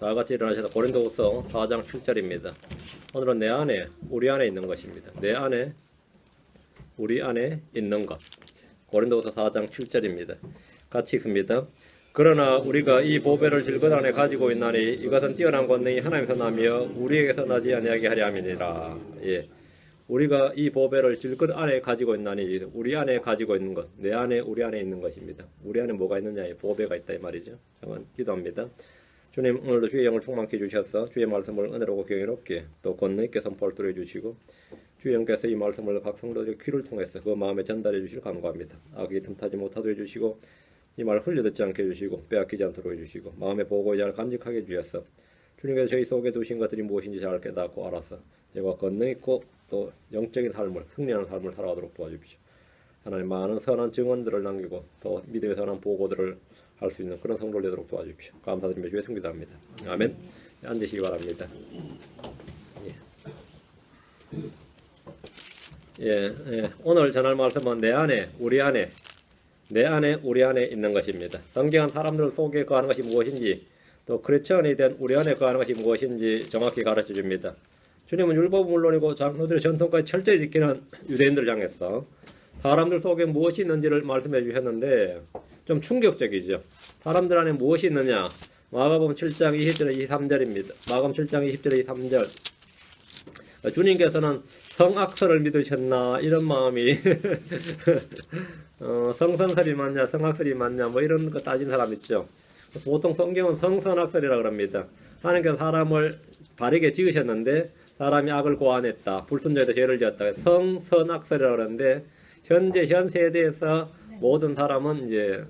다 같이 일어나셔서 고린도후서 4장 7절입니다. 오늘은 내 안에, 우리 안에 있는 것입니다. 내 안에, 우리 안에 있는 것. 고린도후서 4장 7절입니다. 같이 읽습니다. 그러나 우리가 이 보배를 질것 안에 가지고 있나니 이것은 뛰어난 권능이 하나님께서 나며 우리에게서 나지 아니하게 하려 함이니라. 예. 우리가 이 보배를 질것 안에 가지고 있나니 우리 안에 가지고 있는 것, 내 안에, 우리 안에 있는 것입니다. 우리 안에 뭐가 있느냐? 보배가 있다 이 말이죠. 저는 기도합니다. 주님, 오늘도 주의 영을 충만케 해주셔서 주의 말씀을 은혜롭고 경이롭게 또 권능 있게 선포를 뚫어주시고 주의 영께서 이 말씀을 각 성도들의 귀를 통해서 그 마음에 전달해 주시길 간구합니다. 악이 틈타지 못하도록 해주시고 이 말 흘려듣지 않게 해주시고 빼앗기지 않도록 해주시고 마음에 보고 잘 간직하게 해주셔서 주님께서 저희 속에 두신 것들이 무엇인지 잘 깨닫고 알아서 내가 권능 있고 또 영적인 삶을, 승리하는 삶을 살아가도록 도와주십시오. 하나님, 많은 선한 증언들을 남기고 또 믿음의 선한 보고들을 할 수 있는 그런 성도를 되도록 도와주십시오. 감사드리며 주의 성기도합니다. 아멘. 앉으시기 바랍니다. 오늘 전할 말씀은 내 안에, 우리 안에, 내 안에, 우리 안에 있는 것입니다. 성경은 사람들 속에 거하는 것이 무엇인지 또 크리스천이 된 우리 안에 거하는 것이 무엇인지 정확히 가르쳐 줍니다. 주님은 율법은 물론이고 장로들의 전통까지 철저히 지키는 유대인들을 향해서 사람들 속에 무엇이 있는지를 말씀해 주셨는데 좀 충격적이죠. 사람들 안에 무엇이 있느냐? 마가복음 7장 20절에 23절입니다. 마가복음 7장 20절에 23절. 주님께서는 성악설을 믿으셨나? 이런 마음이 성선설이 맞냐? 성악설이 맞냐? 뭐 이런 거 따진 사람 있죠. 보통 성경은 성선악설이라고 그럽니다. 하나님께서 사람을 바르게 지으셨는데 사람이 악을 고안했다. 불순종에서 죄를 지었다. 성선악설이라고 그러는데 현재 현 세대에서 모든 사람은 이제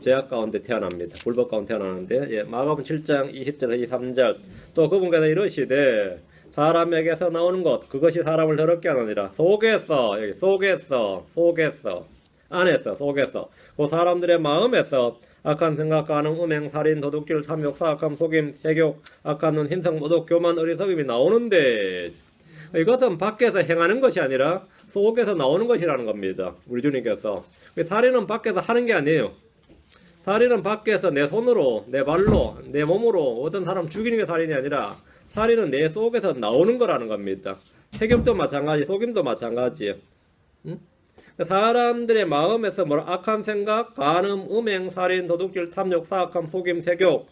죄악 가운데 태어납니다. 불법 가운데 태어나는데 마가복음 7장 20절 23절 또 그분께서 이르시되 사람에게서 나오는 것 그것이 사람을 더럽게 하느니라. 속에서 여기 속에서 안에서 속에서 그 사람들의 마음에서 악한 생각, 간음, 음행, 살인, 도둑질, 탐욕, 사악함, 속임, 세욕, 악한 눈, 힘성, 모독, 교만, 어리석음이 나오는데 이것은 밖에서 행하는 것이 아니라 속에서 나오는 것이라는 겁니다. 우리 주님께서. 살인은 밖에서 하는 게 아니에요. 살인은 밖에서 내 손으로, 내 발로, 내 몸으로 어떤 사람 죽이는 게 살인이 아니라 살인은 내 속에서 나오는 거라는 겁니다. 세욕도 마찬가지, 속임도 마찬가지예요. 사람들의 마음에서 악한 생각, 간음, 음행, 살인, 도둑질, 탐욕, 사악함, 속임, 세욕,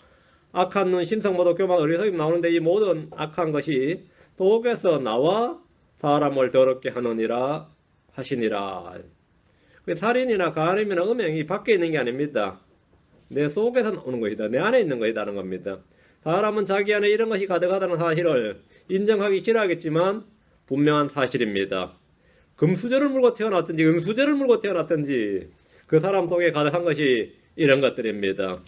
악한 눈, 신성, 모독, 교만, 어리석임 나오는데 이 모든 악한 것이 속에서 나와 사람을 더럽게 하느니라 하시니라. 살인이나 간음이나 음행이 밖에 있는 게 아닙니다. 내 속에서 나오는 것이다. 내 안에 있는 것이라는 겁니다. 사람은 자기 안에 이런 것이 가득하다는 사실을 인정하기 싫어하겠지만 분명한 사실입니다. 금수저를 물고 태어났든지 은수저를 물고 태어났든지 그 사람 속에 가득한 것이 이런 것들입니다.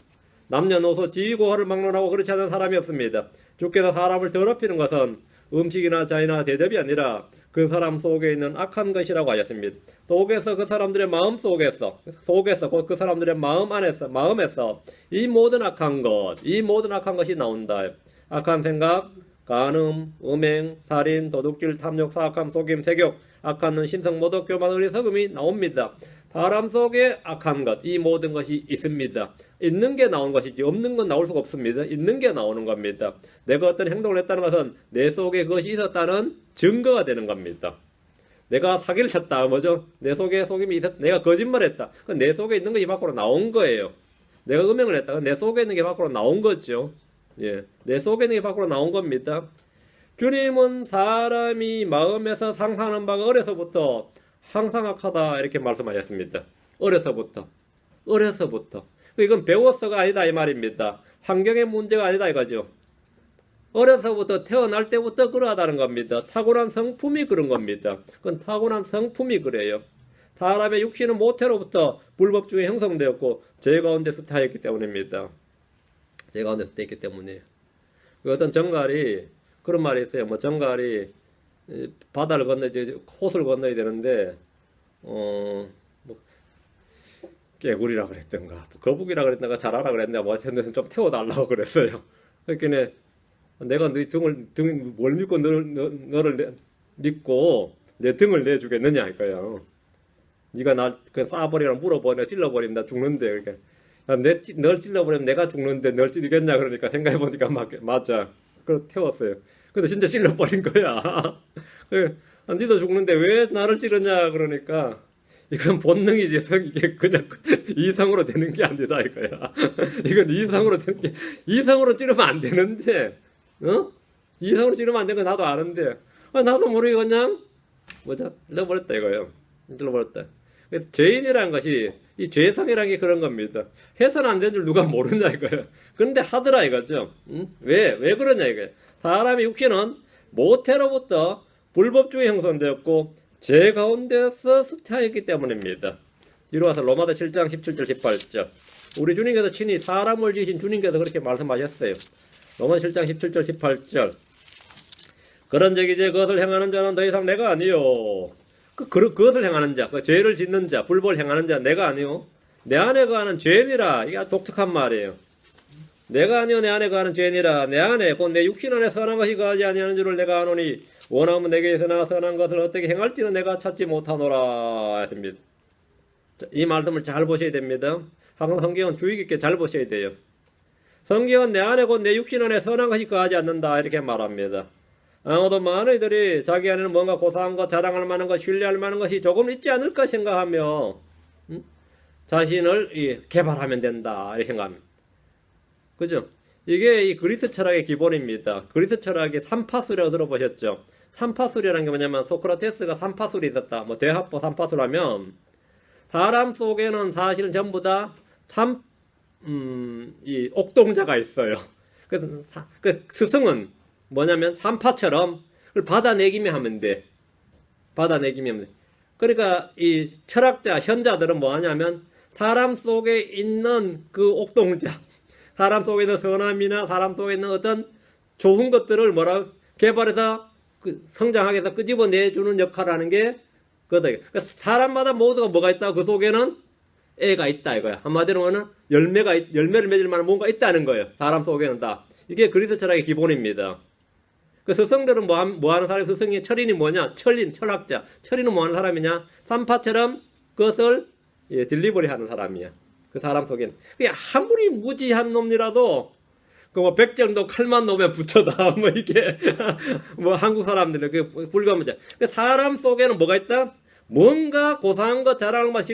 남녀노소 지위고하를 막론하고 그렇지 않은 사람이 없습니다. 주께서 사람을 더럽히는 것은 음식이나 자이나 대접이 아니라 그 사람 속에 있는 악한 것이라고 하셨습니다. 속에서 그 사람들의 마음 속에서 곧 그 사람들의 마음 안에서 마음에서 이 모든 악한 것이 나온다. 악한 생각, 간음, 음행, 살인, 도둑질, 탐욕, 사악함, 속임, 세욕, 악한 눈, 신성, 모독, 교만, 어리석음이 나옵니다. 사람 속에 악한 것, 이 모든 것이 있습니다. 있는 게 나오는 것이지 없는 건 나올 수가 없습니다. 있는 게 나오는 겁니다. 내가 어떤 행동을 했다는 것은 내 속에 그것이 있었다는 증거가 되는 겁니다. 내가 사기를 쳤다, 뭐죠? 내 속에 속임이 있었다. 내가 거짓말했다. 그건 내 속에 있는 것이 밖으로 나온 거예요. 내가 음행을 했다. 그건 내 속에 있는 게 밖으로 나온 거죠. 예, 내 속에 있는 게 밖으로 나온 겁니다. 주님은 사람이 마음에서 상상하는 바가 어려서부터 항상 악하다 이렇게 말씀하셨습니다. 어려서부터. 이건 배워서가 아니다 이 말입니다. 환경의 문제가 아니다 이거죠. 어려서부터 태어날 때부터 그러하다는 겁니다. 타고난 성품이 그런 겁니다. 그건 타고난 성품이 그래요. 사람의 육신은 모태로부터 불법 중에 형성되었고 죄 가운데 쇠퇴하였기 때문입니다. 죄 가운데 쇠퇴했기 때문이에요. 어떤 정갈이 그런 말이 있어요. 정갈이 바다를 호수를 건너야 되는데 개구리라 그랬던가 거북이라 그랬던가 자라라 그랬는데 뭐 좀 태워달라고 그랬어요. 그러니까 내가 네 뭘 믿고 너를 믿고 내 등을 내주겠느냐 할까요. 네가 나 쏴버리거나 물어버리거나 찔러버리면 나 죽는데 그러니까 널 찔러버리면 내가 죽는데 널 찌르겠냐 그러니까 생각해보니까 맞아. 그래서 태웠어요. 근데 진짜 찔러버린 거야. 니도 죽는데 왜 나를 찌르냐 그러니까 이건 본능이지. 이게 그냥 이성으로 되는 게 아니다 이거야. 이건 이성으로 되는 게 이성으로 찌르면 안 되는데 이성으로 찌르면 안 되는 거 나도 아는데 나도 모르게 그냥 찔러버렸다 이거예요. 찔러버렸다. 그래서 죄인이라는 것이 이 죄성이라는 게 그런 겁니다. 해서는 안 되는 줄 누가 모르냐 이거예요. 그런데 하더라 이거죠. 왜 그러냐 이거예요. 사람의 육신은 모태로부터 불법주의 형성되었고 죄 가운데서 쇠퇴하였기 때문입니다. 이로 와서 로마서 7장 17절 18절 우리 주님께서 친히 사람을 지으신 주님께서 그렇게 말씀하셨어요. 로마서 7장 17절 18절 그런즉 이제 그것을 행하는 자는 더 이상 내가 아니요 그것을 행하는 자, 그 죄를 짓는 자, 불법을 행하는 자 내가 아니요 내 안에 거하는 죄니라. 이게 독특한 말이에요. 내가 아니요 내 안에 거하는 죄니라. 내 안에 곧 내 육신 안에 선한 것이 거하지 아니하는 줄을 내가 아노니 원하면 내게서 선한 것을 어떻게 행할지는 내가 찾지 못하노라 했습니다. 이 말씀을 잘 보셔야 됩니다. 항상 성경은 주의 깊게 잘 보셔야 돼요. 성경은 내 안에 곧 내 육신 안에 선한 것이 거하지 않는다 이렇게 말합니다. 아무도 많은 이들이 자기 안에는 뭔가 고사한 것, 자랑할 만한 것, 신뢰할 만한 것이 조금 있지 않을까 생각하며 자신을 개발하면 된다 이렇게 생각합니다. 그죠? 이게 이 그리스 철학의 기본입니다. 그리스 철학의 삼파술이라고 들어보셨죠? 삼파술이라는 게 뭐냐면 소크라테스가 삼파술이 있었다. 뭐 대합보 삼파술하면 사람 속에는 사실은 전부 다 이 옥동자가 있어요. 그 스승은 뭐냐면 삼파처럼 그걸 받아내기만 하면 돼. 받아내기만 하면 돼. 그러니까 이 철학자, 현자들은 뭐 하냐면 사람 속에 있는 그 옥동자, 사람 속에 있는 선함이나 사람 속에 있는 어떤 좋은 것들을 개발해서 성장하게 해서 끄집어내주는 역할을 하는 게 그거다. 그러니까 사람마다 모두가 뭐가 있다. 그 속에는 애가 있다 이거야. 한마디로는 열매를 맺을 만한 뭔가 있다는 거예요. 사람 속에는 다. 이게 그리스 철학의 기본입니다. 그 스승들은 뭐 하는 사람이 스승이 철인이 뭐냐? 철학자. 철인은 뭐 하는 사람이냐? 삼파처럼 그것을 딜리버리 하는 사람이야. 그 사람 속에는. 그게 아무리 무지한 놈이라도 뭐 백정도 칼만 놓으면 붙여다. 뭐 이게 뭐 한국 사람들은 그 불가문자. 사람 속에는 뭐가 있다? 뭔가 고상한 것, 자랑할 것,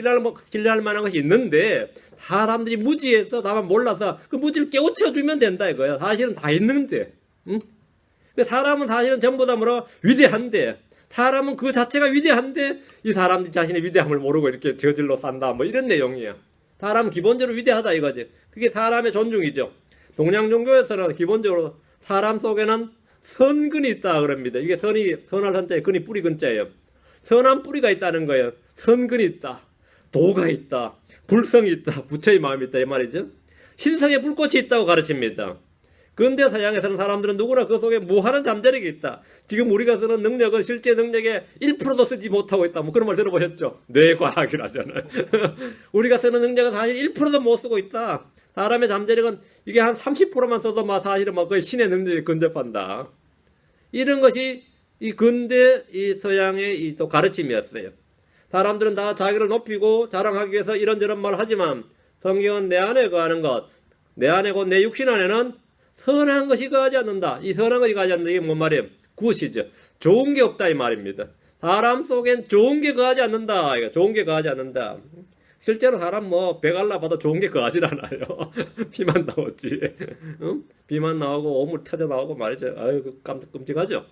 신뢰할 만한 것이 있는데 사람들이 무지해서 다만 몰라서 그 무지를 깨우쳐주면 된다 이거야. 사실은 다 있는데. 응? 사람은 사실은 전부 다 위대한데 사람은 그 자체가 위대한데 이 사람들이 자신의 위대함을 모르고 이렇게 저질러 산다 뭐 이런 내용이야. 사람은 기본적으로 위대하다 이거지. 그게 사람의 존중이죠. 동양 종교에서는 기본적으로 사람 속에는 선근이 있다 그럽니다. 이게 선할 선자에 근이 뿌리 근자예요. 선한 뿌리가 있다는 거예요. 선근이 있다. 도가 있다. 불성이 있다. 부처의 마음이 있다 이 말이죠. 신성의 불꽃이 있다고 가르칩니다. 근대 서양에서는 사람들은 누구나 그 속에 무한한 잠재력이 있다. 지금 우리가 쓰는 능력은 실제 능력의 1%도 쓰지 못하고 있다. 뭐 그런 말 들어보셨죠? 뇌과학이라잖아요. 우리가 쓰는 능력은 사실 1%도 못 쓰고 있다. 사람의 잠재력은 이게 한 30%만 써도 사실은 거의 신의 능력에 근접한다. 이런 것이 이 근대 이 서양의 이 또 가르침이었어요. 사람들은 다 자기를 높이고 자랑하기 위해서 이런저런 말을 하지만 성경은 내 안에 거하는 것, 내 안에 곧 내 육신 안에는 선한 것이 거하지 않는다. 이 선한 것이 거하지 않는다. 이게 뭔 말이에요? 굿이죠. 좋은 게 없다 이 말입니다. 사람 속엔 좋은 게 거하지 않는다. 좋은 게 거하지 않는다. 실제로 사람 배 갈라봐도 좋은 게 거하지 않아요. 피만 나오지. 응? 비만 나오고 오물 터져 나오고 말이죠. 아유 끔찍하죠.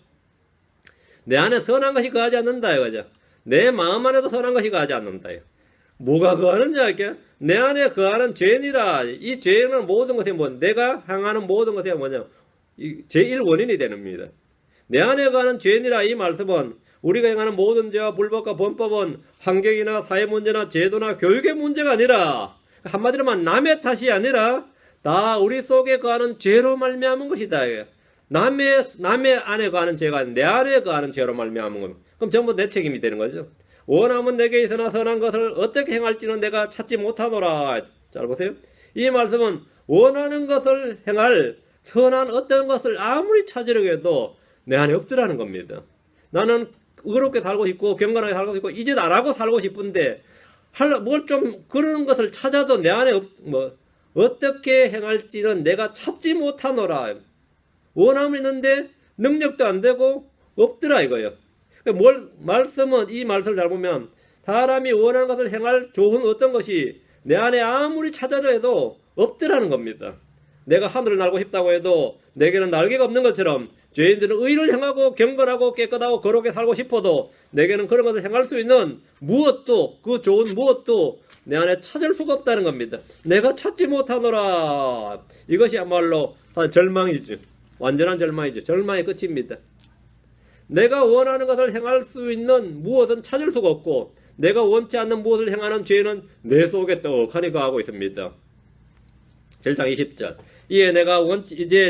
내 안에 선한 것이 거하지 않는다 이거죠. 내 마음 안에도 선한 것이 거하지 않는다. 뭐가 거하느냐 이게 내 안에 거하는 죄니라. 이 죄는 모든 것에 내가 향하는 모든 것에 뭐냐 제1 원인이 됩니다. 내 안에 거하는 죄니라 이 말씀은 우리가 행하는 모든 죄와 불법과 범법은 환경이나 사회 문제나 제도나 교육의 문제가 아니라 한마디로 만 남의 탓이 아니라 다 우리 속에 거하는 죄로 말미암은 것이다. 남의 안에 거하는 죄가 내 안에 거하는 죄로 말미암은 겁니다. 그럼 전부 내 책임이 되는 거죠. 원하면 내게 있으나 선한 것을 어떻게 행할지는 내가 찾지 못하노라. 잘 보세요. 이 말씀은 원하는 것을 행할 선한 어떤 것을 아무리 찾으려고 해도 내 안에 없더라는 겁니다. 나는 의롭게 살고 싶고 경건하게 살고 싶고 이짓 안 하고 살고 싶은데 뭘 좀 그런 것을 찾아도 내 안에 어떻게 행할지는 내가 찾지 못하노라. 원함이 있는데 능력도 안 되고 없더라 이거예요. 말씀은 이 말씀을 잘 보면 사람이 원하는 것을 행할 좋은 어떤 것이 내 안에 아무리 찾아려 해도 없더라는 겁니다. 내가 하늘을 날고 싶다고 해도 내게는 날개가 없는 것처럼 죄인들은 의를 행하고 경건하고 깨끗하고 거룩하게 살고 싶어도 내게는 그런 것을 행할 수 있는 무엇도, 그 좋은 무엇도 내 안에 찾을 수가 없다는 겁니다. 내가 찾지 못하노라. 이것이야말로 절망이죠. 완전한 절망이죠. 절망의 끝입니다. 내가 원하는 것을 행할 수 있는 무엇은 찾을 수가 없고 내가 원치 않는 무엇을 행하는 죄는 내 속에 떡하니 거하고 있습니다. 7장 20절 이제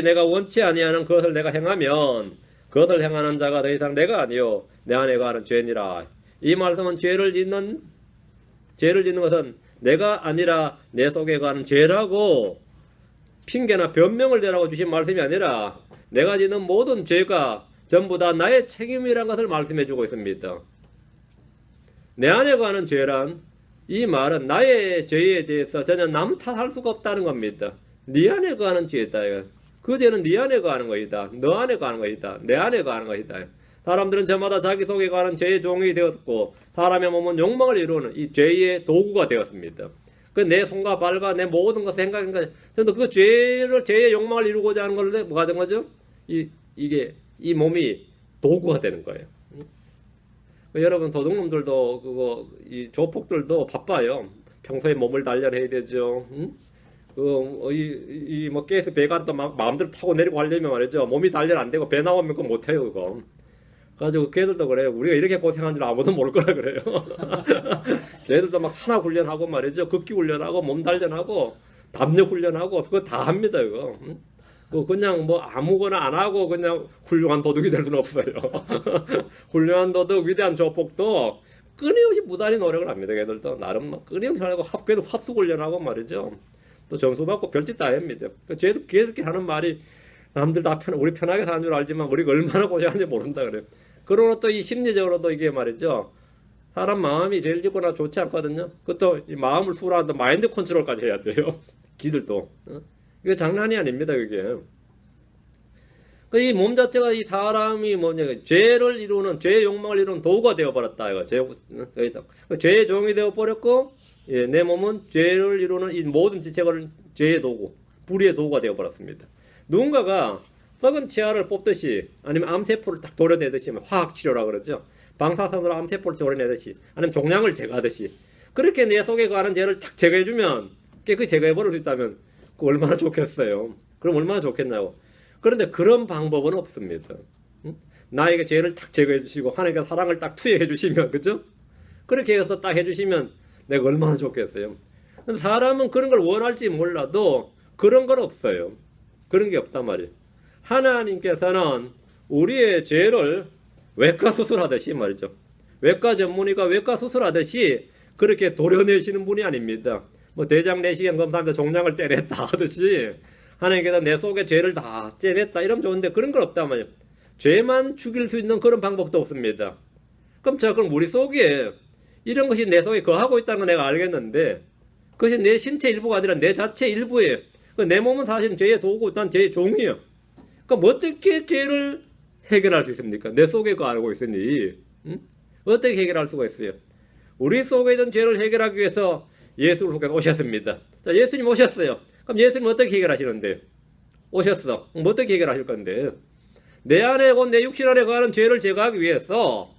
내가 원치 아니하는 그것을 내가 행하면 그것을 행하는 자가 더 이상 내가 아니요 내 안에 거하는 죄니라. 이 말씀은 죄를 짓는 것은 내가 아니라 내 속에 거하는 죄라고 핑계나 변명을 대라고 주신 말씀이 아니라 내가 짓는 모든 죄가 전부 다 나의 책임이라는 것을 말씀해 주고 있습니다. 내 안에 거하는 죄란 이 말은 나의 죄에 대해서 전혀 남 탓할 수가 없다는 겁니다. 네 안에 거하는 죄다. 그 죄는 네 안에 거하는 것이다. 너 안에 거하는 것이다. 내 안에 거하는 것이다. 사람들은 저마다 자기 속에 거하는 죄의 종이 되었고 사람의 몸은 욕망을 이루는 이 죄의 도구가 되었습니다. 그 내 손과 발과 내 모든 것을 생각하니까 전부 그 죄의 욕망을 이루고자 하는 것을 뭐가 된 거죠? 이 몸이 도구가 되는 거예요. 여러분 도둑놈들도 이 조폭들도 바빠요. 평소에 몸을 단련해야 되죠. 뭐 가스 배관도 막 마음대로 타고 내리고 하려면 말이죠. 몸이 단련 안 되고 배 나오면 그거 못 해요 그거. 가지고 걔들도 그래요. 우리가 이렇게 고생한 줄 아무도 모를 거라 그래요. 걔들도 막 산악 훈련하고 말이죠. 극기 훈련하고 몸 단련하고 담력 훈련하고 그거 다 합니다 이거. 그냥 뭐 아무거나 안 하고 그냥 훌륭한 도둑이 될 수는 없어요. 훌륭한 도둑, 위대한 조폭도 끊임없이 무단히 노력을 합니다. 걔들도 나름 막 끊임없이 하고 걔도 합숙 훈련하고 말이죠. 또 점수 받고 별짓 다 합니다. 걔들끼리 하는 말이 남들 다 우리 편하게 사는 줄 알지만 우리가 얼마나 고생하는지 모른다 그래요. 그러나 또 이 심리적으로도 이게 말이죠. 사람 마음이 제일 기쁘나 좋지 않거든요. 그것도 이 마음을 수월하는데 마인드 컨트롤까지 해야 돼요. 기들도. 이게 장난이 아닙니다, 그게. 이 몸 자체가 이 사람이 죄를 이루는, 죄의 욕망을 이루는 도구가 되어버렸다, 이거. 죄의 종이 되어버렸고, 예, 내 몸은 죄를 이루는 이 모든 지체를 죄의 도구, 불의의 도구가 되어버렸습니다. 누군가가 썩은 치아를 뽑듯이, 아니면 암세포를 딱 도려내듯이, 화학치료라 그러죠. 방사선으로 암세포를 도려내듯이, 아니면 종양을 제거하듯이, 그렇게 내 속에 가는 죄를 탁 제거해주면, 깨끗이 제거해버릴 수 있다면, 얼마나 좋겠어요. 그럼 얼마나 좋겠냐고. 그런데 그런 방법은 없습니다. 나에게 죄를 탁 제거해 주시고 하나님께 사랑을 딱 투여해 주시면, 그죠? 그렇게 해서 딱 해주시면 내가 얼마나 좋겠어요. 사람은 그런 걸 원할지 몰라도 그런 건 없어요. 그런 게 없단 말이에요. 하나님께서는 우리의 죄를 외과 수술하듯이 말이죠. 외과 전문의가 외과 수술하듯이 그렇게 도려내시는 분이 아닙니다. 뭐 대장 내시경 검사하면서 종양을 떼냈다 하듯이 하나님께서 내 속에 죄를 다 떼냈다 이러면 좋은데 그런 건 없단 말이에요. 죄만 죽일 수 있는 그런 방법도 없습니다. 그럼 우리 속에 이런 것이 내 속에 거하고 있다는 건 내가 알겠는데 그것이 내 신체 일부가 아니라 내 자체 일부예요. 내 몸은 사실은 죄의 도구, 난 죄의 종이에요. 그럼 어떻게 죄를 해결할 수 있습니까? 내 속에 거하고 있으니 어떻게 해결할 수가 있어요? 우리 속에 있는 죄를 해결하기 위해서 예수를 통해서 오셨습니다. 자, 예수님 오셨어요. 그럼 예수님 어떻게 해결하시는데? 오셨어. 그럼 어떻게 해결하실 건데? 내 안에 곧 내 육신 안에 거하는 죄를 제거하기 위해서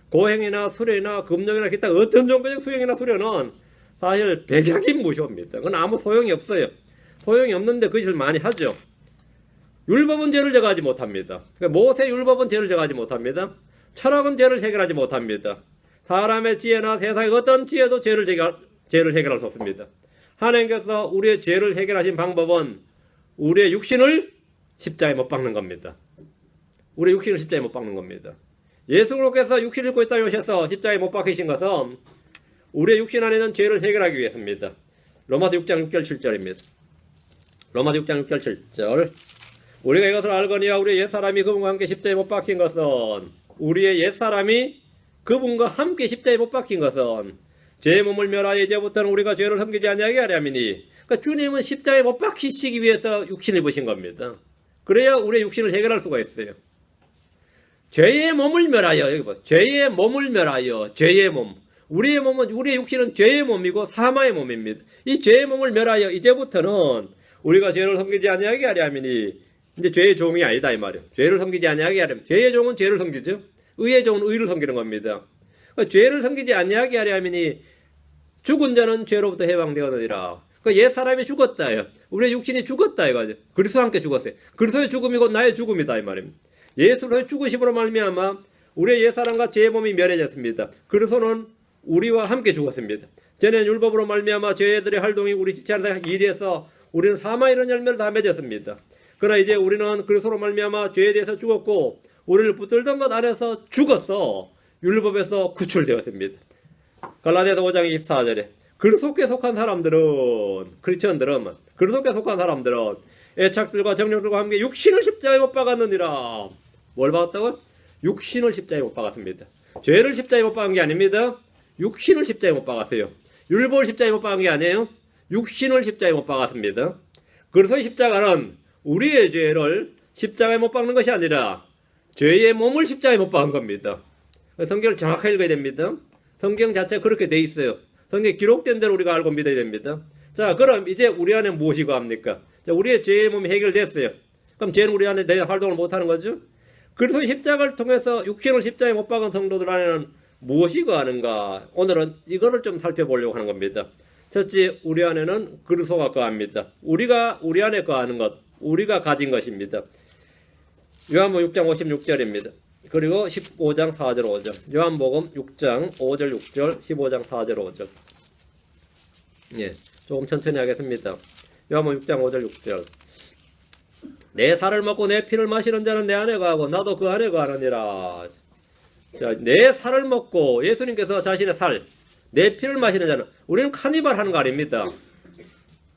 고행이나 수련이나 금욕이나 기타 어떤 종교적 수행이나 수련은 사실 백약이 무효입니다. 그건 아무 소용이 없어요. 소용이 없는데 그 짓을 많이 하죠. 율법은 죄를 제거하지 못합니다. 모세 율법은 죄를 제거하지 못합니다. 철학은 죄를 해결하지 못합니다. 사람의 지혜나 세상의 어떤 지혜도 죄를 해결할 수 없습니다. 하나님께서 우리의 죄를 해결하신 방법은 우리의 육신을 십자가에 못 박는 겁니다. 우리의 육신을 십자가에 못 박는 겁니다. 예수 그리스도께서 육신을 입고 이 땅에 오셔서 십자가에 못 박히신 것은 우리의 육신 안에 있는 죄를 해결하기 위해서입니다. 로마서 6장 6절 7절입니다. 로마서 6장 6절 7절 우리가 이것을 알거니와 우리의 옛사람이 그분과 함께 십자가에 못 박힌 것은 우리의 옛사람이 그분과 함께 십자가에 못 박힌 것은 죄의 몸을 멸하여 이제부터는 우리가 죄를 섬기지 아니하게 하려 함이니 그러니까 주님은 십자가에 못 박히시기 위해서 육신을 입으신 겁니다. 그래야 우리의 육신을 해결할 수가 있어요. 죄의 몸을 멸하여, 여기 봐. 죄의 몸을 멸하여, 죄의 몸. 우리의 몸은, 우리의 육신은 죄의 몸이고 사마의 몸입니다. 이 죄의 몸을 멸하여 이제부터는 우리가 죄를 섬기지 아니하게 하려 하면이 이제 죄의 종이 아니다 이 말이에요. 죄를 섬기지 아니하게 하려면 죄의 종은 죄를 섬기죠. 의의 종은 의를 섬기는 겁니다. 그러니까 죄를 섬기지 아니하게 하려 하면이 죽은 자는 죄로부터 해방되었느니라. 그러니까 옛 사람이 죽었다요. 우리의 육신이 죽었다 이거죠. 그리스도와 함께 죽었어요. 그리스도의 죽음이 곧 나의 죽음이다 이 말입니다. 예수의 죽으심으로 말미암아 우리의 옛 사람과 죄의 몸이 멸해졌습니다. 그리스도는 우리와 함께 죽었습니다. 전에는 율법으로 말미암아 죄들의 활동이 우리 지체하는 일에서 우리는 사마의 이런 열매를 다 맺었습니다. 그러나 이제 우리는 그리스도로 말미암아 죄에 대해서 죽었고 우리를 붙들던 것 안에서 죽어서 율법에서 구출되었습니다. 갈라디아서 5장 24절에 그리스도께 속한 사람들은, 크리스천들은, 그리스도께 속한 사람들은 애착들과 정욕들과 함께 육신을 십자가에 못 박았느니라. 뭘 박았다고요? 육신을 십자가에 못 박았습니다. 죄를 십자가에 못 박은 게 아닙니다. 육신을 십자가에 못 박았어요. 율법을 십자가에 못 박은 게 아니에요. 육신을 십자가에 못 박았습니다. 그래서 십자가는 우리의 죄를 십자가에 못 박는 것이 아니라 죄의 몸을 십자가에 못 박은 겁니다. 성경을 정확하게 읽어야 됩니다. 성경 자체가 그렇게 돼 있어요. 성경에 기록된 대로 우리가 알고 믿어야 됩니다. 자, 그럼 이제 우리 안에 무엇이 거합니까? 자, 우리의 죄의 몸이 해결됐어요. 그럼 죄는 우리 안에 내 활동을 못하는 거죠? 그래서 십자가를 통해서 육신을 십자가에 못 박은 성도들 안에는 무엇이 거하는가? 오늘은 이거를 좀 살펴보려고 하는 겁니다. 첫째, 우리 안에는 그리스도가 거합니다. 우리가 우리 안에 거하는 것, 우리가 가진 것입니다. 요한복음 6장 56절입니다. 그리고 15장 4절 5절. 요한복음 6장 5절 6절, 15장 4절 5절. 예, 조금 천천히 하겠습니다. 요한복음 6장 5절 6절. 내 살을 먹고 내 피를 마시는 자는 내 안에 거하고 나도 그 안에 거하느니라. 자, 내 살을 먹고 예수님께서 자신의 살, 내 피를 마시는 자는, 우리는 카니발 하는 거 아닙니다.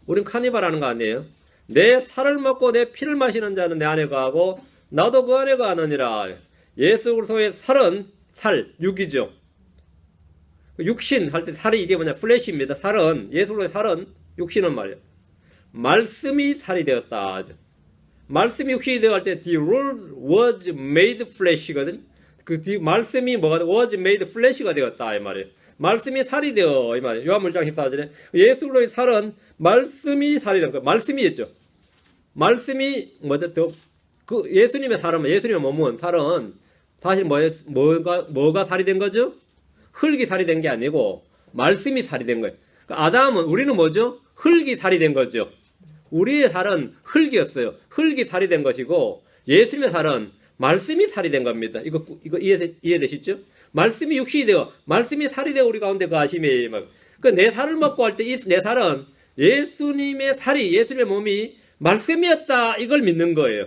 우리는 카니발 하는 거 아니에요. 내 살을 먹고 내 피를 마시는 자는 내 안에 거하고 나도 그 안에 거하느니라. 예수 그리스도의 살은 살, 육이죠. 육신 할 때 살이 이게 뭐냐, 플래시입니다. 살은, 예수 그리스도의 살은, 육신은 말이에요. 말씀이 살이 되었다. 말씀이 육신이 되어 갈 때 the word was made flesh거든. 그 말씀이 뭐가 was made flesh가 되었다 이 말이에요. 말씀이 살이 되어 이 말이에요. 요한복음 1장 14절에 예수 그리스도의 살은 말씀이 살이 된 거예요. 말씀이었죠. 말씀이 뭐죠? 그 예수님의 살은, 예수님의 몸은 살은 사실 뭐가 살이 된 거죠? 흙이 살이 된 게 아니고 말씀이 살이 된 거예요. 그러니까 아담은, 우리는 뭐죠? 흙이 살이 된 거죠. 우리의 살은 흙이었어요. 흙이 살이 된 것이고 예수님의 살은 말씀이 살이 된 겁니다. 이거 이해되시죠? 말씀이 육신이 되어, 말씀이 살이 되어 우리 가운데 거하심이, 그 내 살을 먹고 할 때 이 내 살은 예수님의 살이, 예수님의 몸이 말씀이었다, 이걸 믿는 거예요.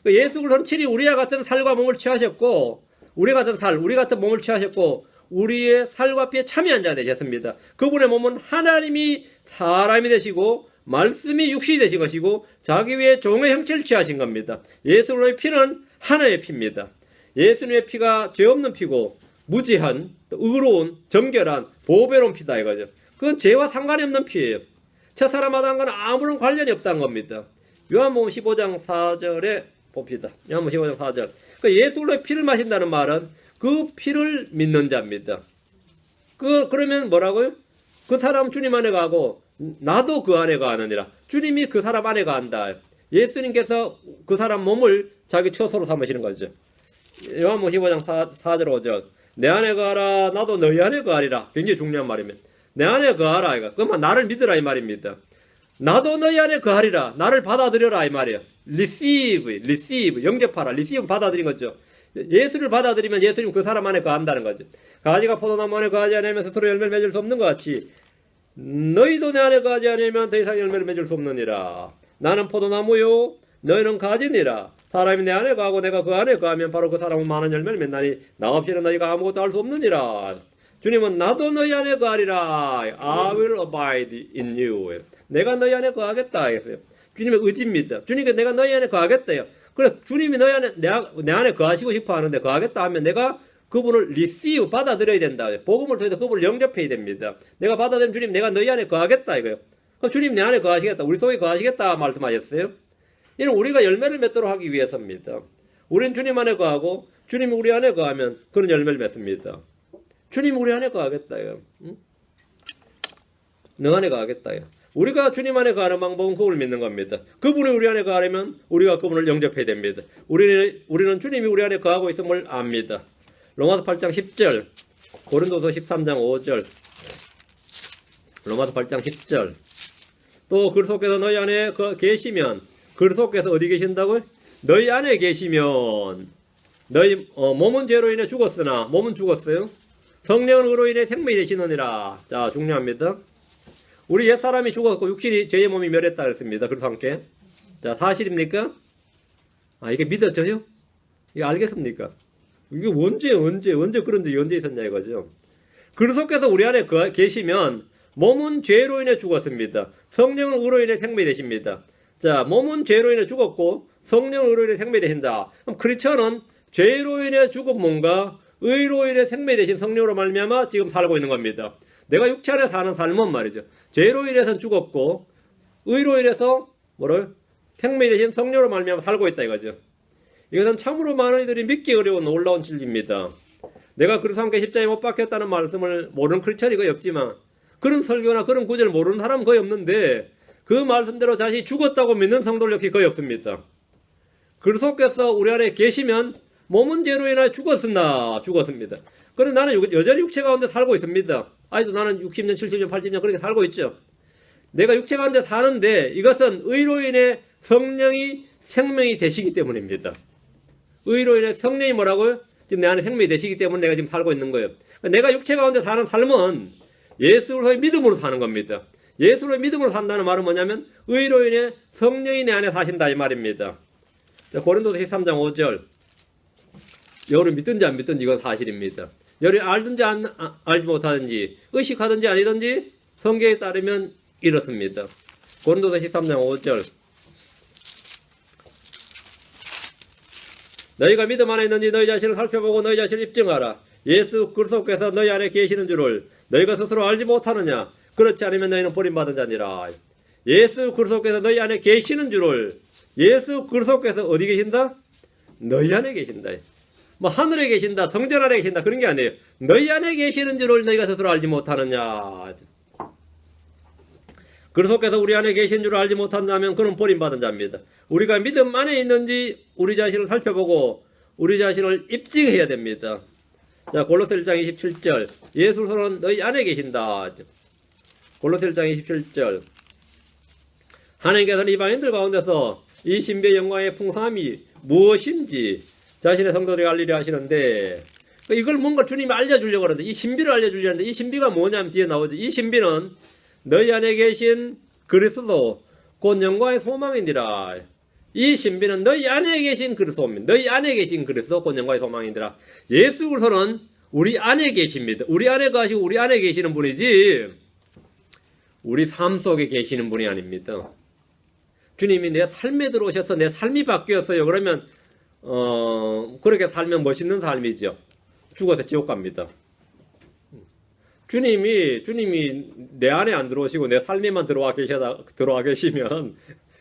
예수 그리스도는 친히 우리와 같은 살과 몸을 취하셨고, 우리 같은 살, 우리 같은 몸을 취하셨고, 우리의 살과 피에 참여한 자가 되셨습니다. 그분의 몸은 하나님이 사람이 되시고 말씀이 육신이 되신 것이고 자기 위에 종의 형체를 취하신 겁니다. 예수 그리스도의 피는 하나의 피입니다. 예수님의 피가 죄 없는 피고 무지한, 의로운, 정결한, 보배로운 피다 이거죠. 그건 죄와 상관이 없는 피예요. 첫사람 아담과는 아무런 관련이 없다는 겁니다. 요한복음 15장 4절에 봅시다. 요한복음 15장 4절. 그러니까 예수 그리스도의 피를 마신다는 말은 그 피를 믿는 자입니다. 그러면 뭐라고요? 그 사람 주님 안에 가고 나도 그 안에 가느니라. 주님이 그 사람 안에 간다. 예수님께서 그 사람 몸을 자기 처소로 삼으시는 거죠. 요한복음 15장 4절 5절. 내 안에 거하라, 나도 너희 안에 거하리라. 굉장히 중요한 말입니다. 내 안에 거하라 이거. 그러면 나를 믿으라 이 말입니다. 나도 너희 안에 거하리라. 나를 받아들여라 이 말이에요. receive, 영접하라. receive 받아들인 거죠. 예수를 받아들이면 예수님 그 사람 안에 거한다는 거죠. 가지가 포도나무 안에 거하지 않으면 스스로 열매를 맺을 수 없는 것 같이 너희도 내 안에 거하지 않으면 더 이상 열매를 맺을 수 없느니라. 나는 포도나무요 너희는 가지니라. 사람이 내 안에 거하고 내가 그 안에 거하면 바로 그 사람은 많은 열매를 맺나니 나 없이는 너희가 아무것도 할 수 없느니라. 주님은 나도 너희 안에 거하리라. I will abide in you. 내가 너희 안에 거하겠다 했어요. 주님의 의지입니다. 주님께 내가 너희 안에 거하겠다요. 그래, 주님이 너희 안에, 내 안에 거하시고 싶어 하는데 거하겠다 하면 내가 그분을 receive, 받아들여야 된다. 복음을 통해서 그분을 영접해야 됩니다. 내가 받아들인 주님, 내가 너희 안에 거하겠다 이거요. 그럼 주님 내 안에 거하시겠다. 우리 속에 거하시겠다 말씀하셨어요. 이는 우리가 열매를 맺도록 하기 위해서입니다. 우리는 주님 안에 거하고 주님이 우리 안에 거하면 그런 열매를 맺습니다. 주님 우리 안에 거하겠다요. 응? 너 안에 거하겠다요. 우리가 주님 안에 거하는 방법은 그걸 믿는 겁니다. 그분이 우리 안에 거하려면 우리가 그분을 영접해야 됩니다. 우리는 주님이 우리 안에 거하고 있음을 압니다. 로마서 8장 10절, 고린도서 13장 5절, 로마서 8장 10절. 또 그리스도께서 너희 안에 계시면, 그리스도께서 어디 계신다고요? 너희 안에 계시면 너희 몸은 죄로 인해 죽었으나, 몸은 죽었어요. 성령은 의로 인해 생명이 되시느니라. 자, 중요합니다. 우리 옛사람이 죽었고 육신이 죄의 몸이 멸했다 그랬습니다. 그래서 함께. 자, 사실입니까? 아, 이게 믿어져요? 이게 알겠습니까? 이게 언제 그런 적이 언제 있었냐 이거죠. 그리스도께서 우리 안에 계시면 몸은 죄로 인해 죽었습니다. 성령은 의로 인해 생명이 되십니다. 자, 몸은 죄로 인해 죽었고 성령은 의로 인해 생명이 되신다. 그럼 크리스천은 죄로 인해 죽은 몸과 의로 인해 생명이 되신 성령으로 말미암아 지금 살고 있는 겁니다. 내가 육체 안에 사는 삶은 말이죠. 죄로 인해서 죽었고 의로 인해서 생명이 되신 성령으로 말미암아 살고 있다 이거죠. 이것은 참으로 많은 이들이 믿기 어려운 놀라운 진리입니다. 내가 그리스도와 함께 십자가에 못 박혔다는 말씀을 모르는 크리스천이 거의 없지만, 그런 설교나 그런 구절을 모르는 사람은 거의 없는데 그 말씀대로 자신이 죽었다고 믿는 성도들 역시 거의 없습니다. 그리스도께서 우리 안에 계시면 몸은 죄로 인하여 죽었습니다. 그런데 나는 여전히 육체 가운데 살고 있습니다. 아직도 나는 60년, 70년, 80년 그렇게 살고 있죠. 내가 육체 가운데 사는데 이것은 의로 인해 성령이 생명이 되시기 때문입니다. 의로 인해 성령이 뭐라고요? 지금 내 안에 생명이 되시기 때문에 내가 지금 살고 있는 거예요. 내가 육체 가운데 사는 삶은 예수로의 믿음으로 사는 겁니다. 예수로의 믿음으로 산다는 말은 뭐냐면 의로 인해 성령이 내 안에 사신다 이 말입니다. 고린도서 13장 5절. 여러분 믿든지 안 믿든지 이건 사실입니다. 여러분이 알든지 알지 못하든지 의식하든지 아니든지 성경에 따르면 이렇습니다. 고린도서 13장 5절. 너희가 믿음 안에 있는지 너희 자신을 살펴보고 너희 자신을 입증하라. 예수 그리스도께서 너희 안에 계시는 줄을 너희가 스스로 알지 못하느냐? 그렇지 않으면 너희는 버림받은 자니라. 예수 그리스도께서 너희 안에 계시는 줄을, 예수 그리스도께서 어디 계신다? 너희 안에 계신다. 뭐 하늘에 계신다, 성전 안에 계신다 그런 게 아니에요. 너희 안에 계시는 줄을 너희가 스스로 알지 못하느냐? 그리스도께서 우리 안에 계신 줄을 알지 못한다면 그는 버림받은 자입니다. 우리가 믿음 안에 있는지 우리 자신을 살펴보고 우리 자신을 입증해야 됩니다. 자, 골로새 1장 27절. 예수는 너희 안에 계신다. 골로새 1장 27절. 하나님께서는 이방인들 가운데서 이 신비의 영광의 풍성함이 무엇인지 자신의 성도들에게 알리려 하시는데, 이걸 뭔가 주님이 알려주려고 하는데, 이 신비를 알려주려고 하는데, 이 신비가 뭐냐면 뒤에 나오죠. 이 신비는 너희 안에 계신 그리스도 곧 영광의 소망이니라. 이 신비는 너희 안에 계신 그리스도입니다. 너희 안에 계신 그리스도 곧 영광의 소망이니라. 예수 그리스도는 우리 안에 계십니다. 우리 안에 가시고 우리 안에 계시는 분이지 우리 삶 속에 계시는 분이 아닙니다. 주님이 내 삶에 들어오셔서 내 삶이 바뀌었어요. 그러면 그렇게 살면 멋있는 삶이죠. 죽어서 지옥 갑니다. 주님이 내 안에 안 들어오시고 내 삶에만 들어와 계시면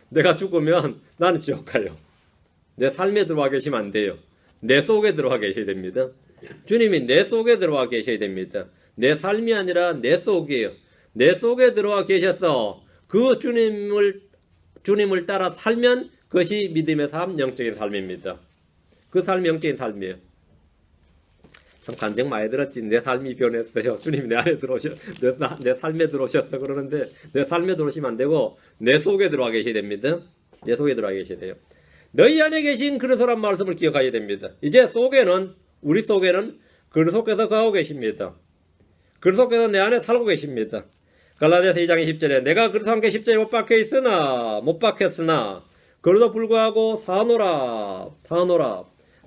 내가 죽으면 나는 지옥 가요. 내 삶에 들어와 계시면 안 돼요. 내 속에 들어와 계셔야 됩니다. 주님이 내 속에 들어와 계셔야 됩니다. 내 삶이 아니라 내 속이에요. 내 속에 들어와 계셔서 그 주님을 따라 살면 그것이 믿음의 삶, 영적인 삶입니다. 그 삶이 영적인 삶이에요. 참 간증 많이 들었지. 내 삶이 변했어요. 주님이 내 안에 내 삶에 들어오셨어. 그러는데 내 삶에 들어오시면 안 되고 내 속에 들어와 계셔야 됩니다. 내 속에 들어와 계셔야 돼요. 너희 안에 계신 그리스도란 말씀을 기억하셔야 됩니다. 이제 우리 속에는 그리스도께서 거하고 계십니다. 그리스도께서 내 안에 살고 계십니다. 갈라디아서 2장 20절에 내가 그리스도와 함께 십자가에 못 박혔으나 그러도 불구하고 사노라.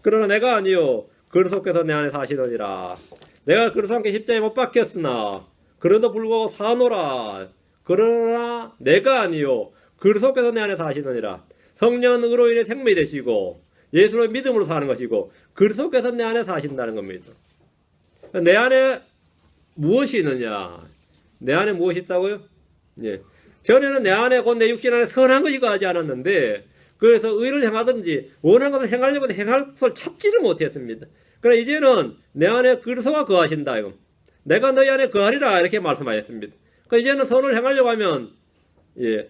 그러나 내가 아니요 그리스도께서 내 안에 사시느니라. 내가 그리스도와 함께 십자가에 못 박혔으나 그러도 불구하고 사노라. 그러나 내가 아니요 그리스도께서 내 안에 사시느니라. 성령은 의로 인해 생명이 되시고 예수로 믿음으로 사는 것이고 그리스도께서 내 안에 사신다는 겁니다. 내 안에 무엇이 있느냐? 내 안에 무엇이 있다고요? 예. 전에는 내 안에 곧 내 육신 안에 선한 것이 거하지 않았는데 그래서 의를 행하든지 원하는 것을 행하려고 행할 것을 찾지를 못했습니다. 그러나 이제는 내 안에 그리스도가 거하신다. 이거. 내가 너희 안에 거하리라 이렇게 말씀하셨습니다. 그러니까 이제는 선을 행하려고 하면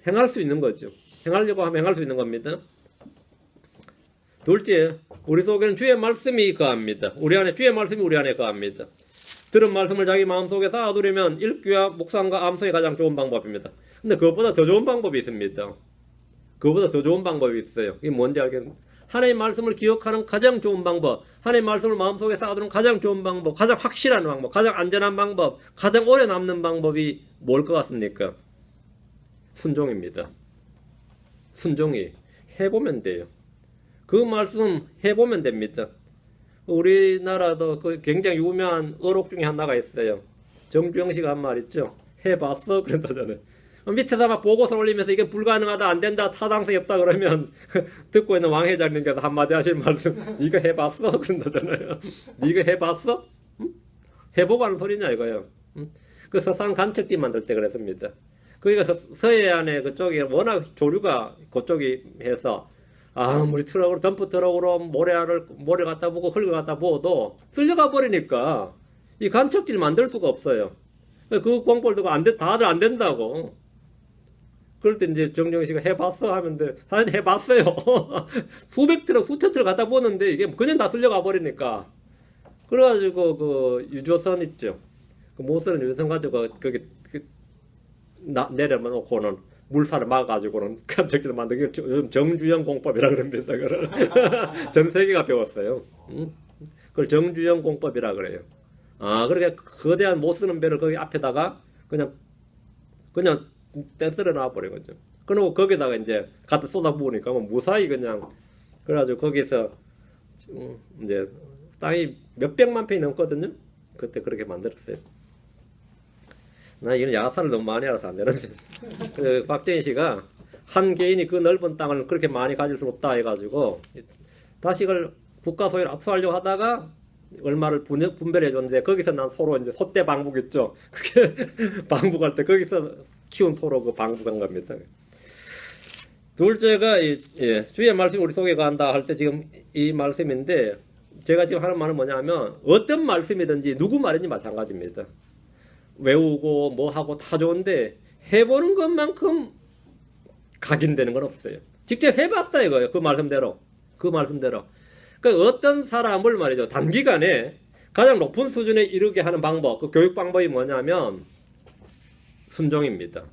행할 수 있는 거죠. 행하려고 하면 행할 수 있는 겁니다. 둘째, 우리 속에는 주의 말씀이 거합니다. 우리 안에 주의 말씀이 우리 안에 거합니다. 들은 말씀을 자기 마음속에 쌓아두려면 읽기와 묵상과 암송이 가장 좋은 방법입니다. 근데 그것보다 더 좋은 방법이 있습니다. 그것보다 더 좋은 방법이 있어요. 이게 뭔지 알겠나요? 하나님의 말씀을 기억하는 가장 좋은 방법, 하나님의 말씀을 마음속에 쌓아두는 가장 좋은 방법, 가장 확실한 방법, 가장 안전한 방법, 가장 오래 남는 방법이 뭘 것 같습니까? 순종입니다. 순종이 해보면 돼요. 그 말씀 해보면 됩니다. 우리나라도 그 굉장히 유명한 어록 중에 하나가 있어요. 정주영 씨가 한 말 있죠. 해봤어? 그런다잖아요. 밑에서 막 보고서 올리면서 이게 불가능하다, 안 된다, 타당성이 없다 그러면 듣고 있는 왕 회장님께서 한마디 하신 말씀, 이거 해봤어? 그런다잖아요. 이거 해봤어? 응? 해보고 하는 소리냐 이거예요. 응? 그 서산 간척지 만들 때 그랬습니다. 그러니까 서해안에 그쪽이 워낙 조류가 그쪽이 해서 아무리 트럭으로 덤프 트럭으로 모래 갖다 보고 흙을 갖다 부어도 쓸려가 버리니까 이 간척지를 만들 수가 없어요. 그 공포를 두고 다들 안 된다고. 그럴 때 이제 정정희 씨가 해봤어 하면 돼. 사실 해봤어요. 수백 트럭, 수천 트럭 갖다 부었는데 이게 그냥 다 쓸려가 버리니까. 그래가지고 그 유조선 있죠. 그 못 쓰는 유조선 가지고 거기 내려놓고는 물살을 막아가지고는 간척지를 만들기 요즘 정주영 공법이라 그럽니다. 전 세계가 배웠어요. 그걸 정주영 공법이라 그래요. 아, 그렇게 거대한 못 쓰는 배를 거기 앞에다가 그냥 땡스를 놔버린 거죠. 그리고 거기다가 이제 갖다 쏟아 부으니까 뭐 무사히 그냥 그래가지고 거기서 이제 땅이 몇백만 평이 넘거든요. 그때 그렇게 만들었어요. 나 이런 야사를 너무 많이 알아서 안 되는데. 그 박정희 씨가 한 개인이 그 넓은 땅을 그렇게 많이 가질 수 없다 해가지고 다시 그걸 국가 소유를 압수하려고 하다가 얼마를 분배해 줬는데 거기서 난 소로 이제 소떼 방북 있죠. 그게 방북할 때 거기서 키운 소로 그 방북한 겁니다. 둘째가 주의 말씀이 우리 속에 거한다 할 때 지금 이 말씀인데 제가 지금 하는 말은 뭐냐면 어떤 말씀이든지 누구 말인지 마찬가지입니다. 외우고 뭐 하고 다 좋은데 해보는 것만큼 각인되는 건 없어요. 직접 해봤다 이거예요. 그 말씀대로. 그러니까 어떤 사람을 말이죠. 단기간에 가장 높은 수준에 이르게 하는 방법, 그 교육 방법이 뭐냐면 순종입니다.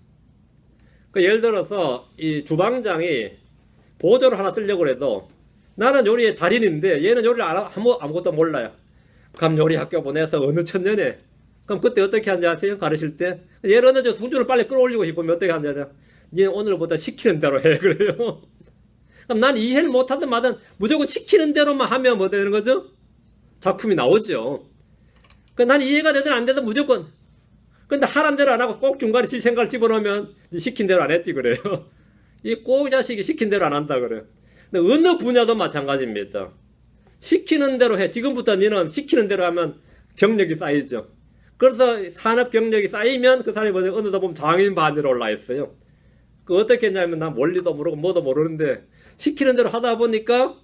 그러니까 예를 들어서 이 주방장이 보조를 하나 쓰려고 해도 나는 요리의 달인인데 얘는 요리를 아무것도 몰라요. 그럼 요리 학교 보내서 어느 천년에 그럼 그때 어떻게 하는지 아세요? 가르칠 때 얘를 어느 정도 수준을 빨리 끌어올리고 싶으면 어떻게 하는지 아세요? 얘는 오늘부터 시키는 대로 해 그래요. 그럼 난 이해를 못하든 마든 무조건 시키는 대로만 하면 뭐 되는 거죠? 작품이 나오죠. 그러니까 난 이해가 되든 안 되든 무조건. 근데 하란 대로 안 하고 꼭 중간에 지 생각을 집어넣으면 시킨 대로 안 했지 그래요. 이 꼭 자식이 시킨 대로 안 한다 그래요. 근데 어느 분야도 마찬가지입니다. 시키는 대로 해. 지금부터 너는 시키는 대로 하면 경력이 쌓이죠. 그래서 산업 경력이 쌓이면 그 사람이 어느덧 보면 장인 반으로 올라 있어요. 그 어떻게 했냐면 난 원리도 모르고 뭐도 모르는데 시키는 대로 하다 보니까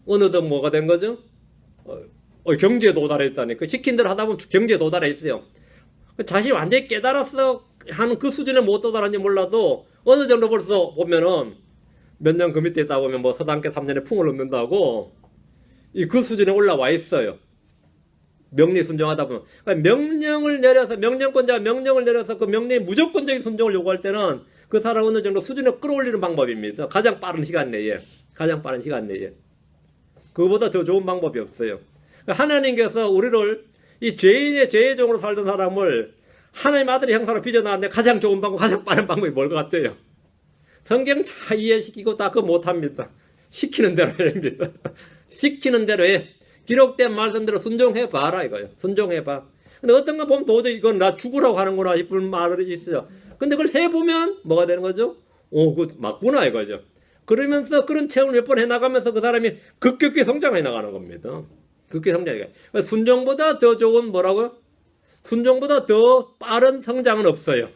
어느덧 뭐가 된 거죠? 경제에 도달해 있다니까. 시킨 대로 하다 보면 경제에 도달해 있어요. 자신이 완전히 깨달았어 하는 그 수준에 못 도달한지 몰라도 어느 정도 벌써 보면은 몇 년 그 밑에 있다 보면 뭐 서당계 3년에 풍을 넘는다고 그 수준에 올라와 있어요. 명리 순종하다 보면. 그러니까 명령을 내려서 명령권자가 명령을 내려서 그 명령의 무조건적인 순종을 요구할 때는 그 사람 어느 정도 수준에 끌어올리는 방법입니다. 가장 빠른 시간 내에. 그거보다 더 좋은 방법이 없어요. 그러니까 하나님께서 우리를 이 죄인의 죄의 종으로 살던 사람을 하나님 아들의 형상으로 빚어나왔는데 가장 좋은 방법, 가장 빠른 방법이 뭘 것 같아요? 성경 다 이해시키고 다 그거 못합니다. 시키는 대로 해입니다. 시키는 대로 해. 기록된 말씀대로 순종해봐라 이거예요. 순종해봐. 근데 어떤 거 보면 도저히 이건 나 죽으라고 하는구나 싶은 말이 있어요. 근데 그걸 해보면 뭐가 되는 거죠? 그거 맞구나 이거죠. 그러면서 그런 체험을 몇 번 해나가면서 그 사람이 급격히 성장해 나가는 겁니다. 급격히 성장해. 순종보다 더 좋은 뭐라고요? 순종보다 더 빠른 성장은 없어요.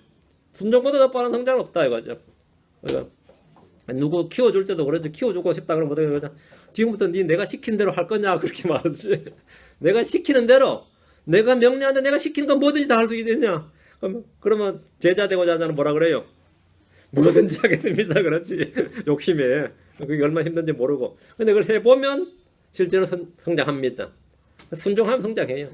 순종보다 더 빠른 성장은 없다 이거죠. 그러니까 누구 키워줄 때도 그러죠. 키워주고 싶다 그러면 어떻게 그러냐. 지금부터 내가 시킨 대로 할 거냐 그렇게 말하지. 내가 시키는 대로, 내가 명령하는데 내가 시키는 건 뭐든지 다 할 수 있느냐. 그러면 제자 되고자 하자는 뭐라 그래요? 뭐든지 하겠습니다. 그렇지. 욕심에. 그게 얼마나 힘든지 모르고. 근데 그걸 해보면 실제로 성장합니다. 순종하면 성장해요.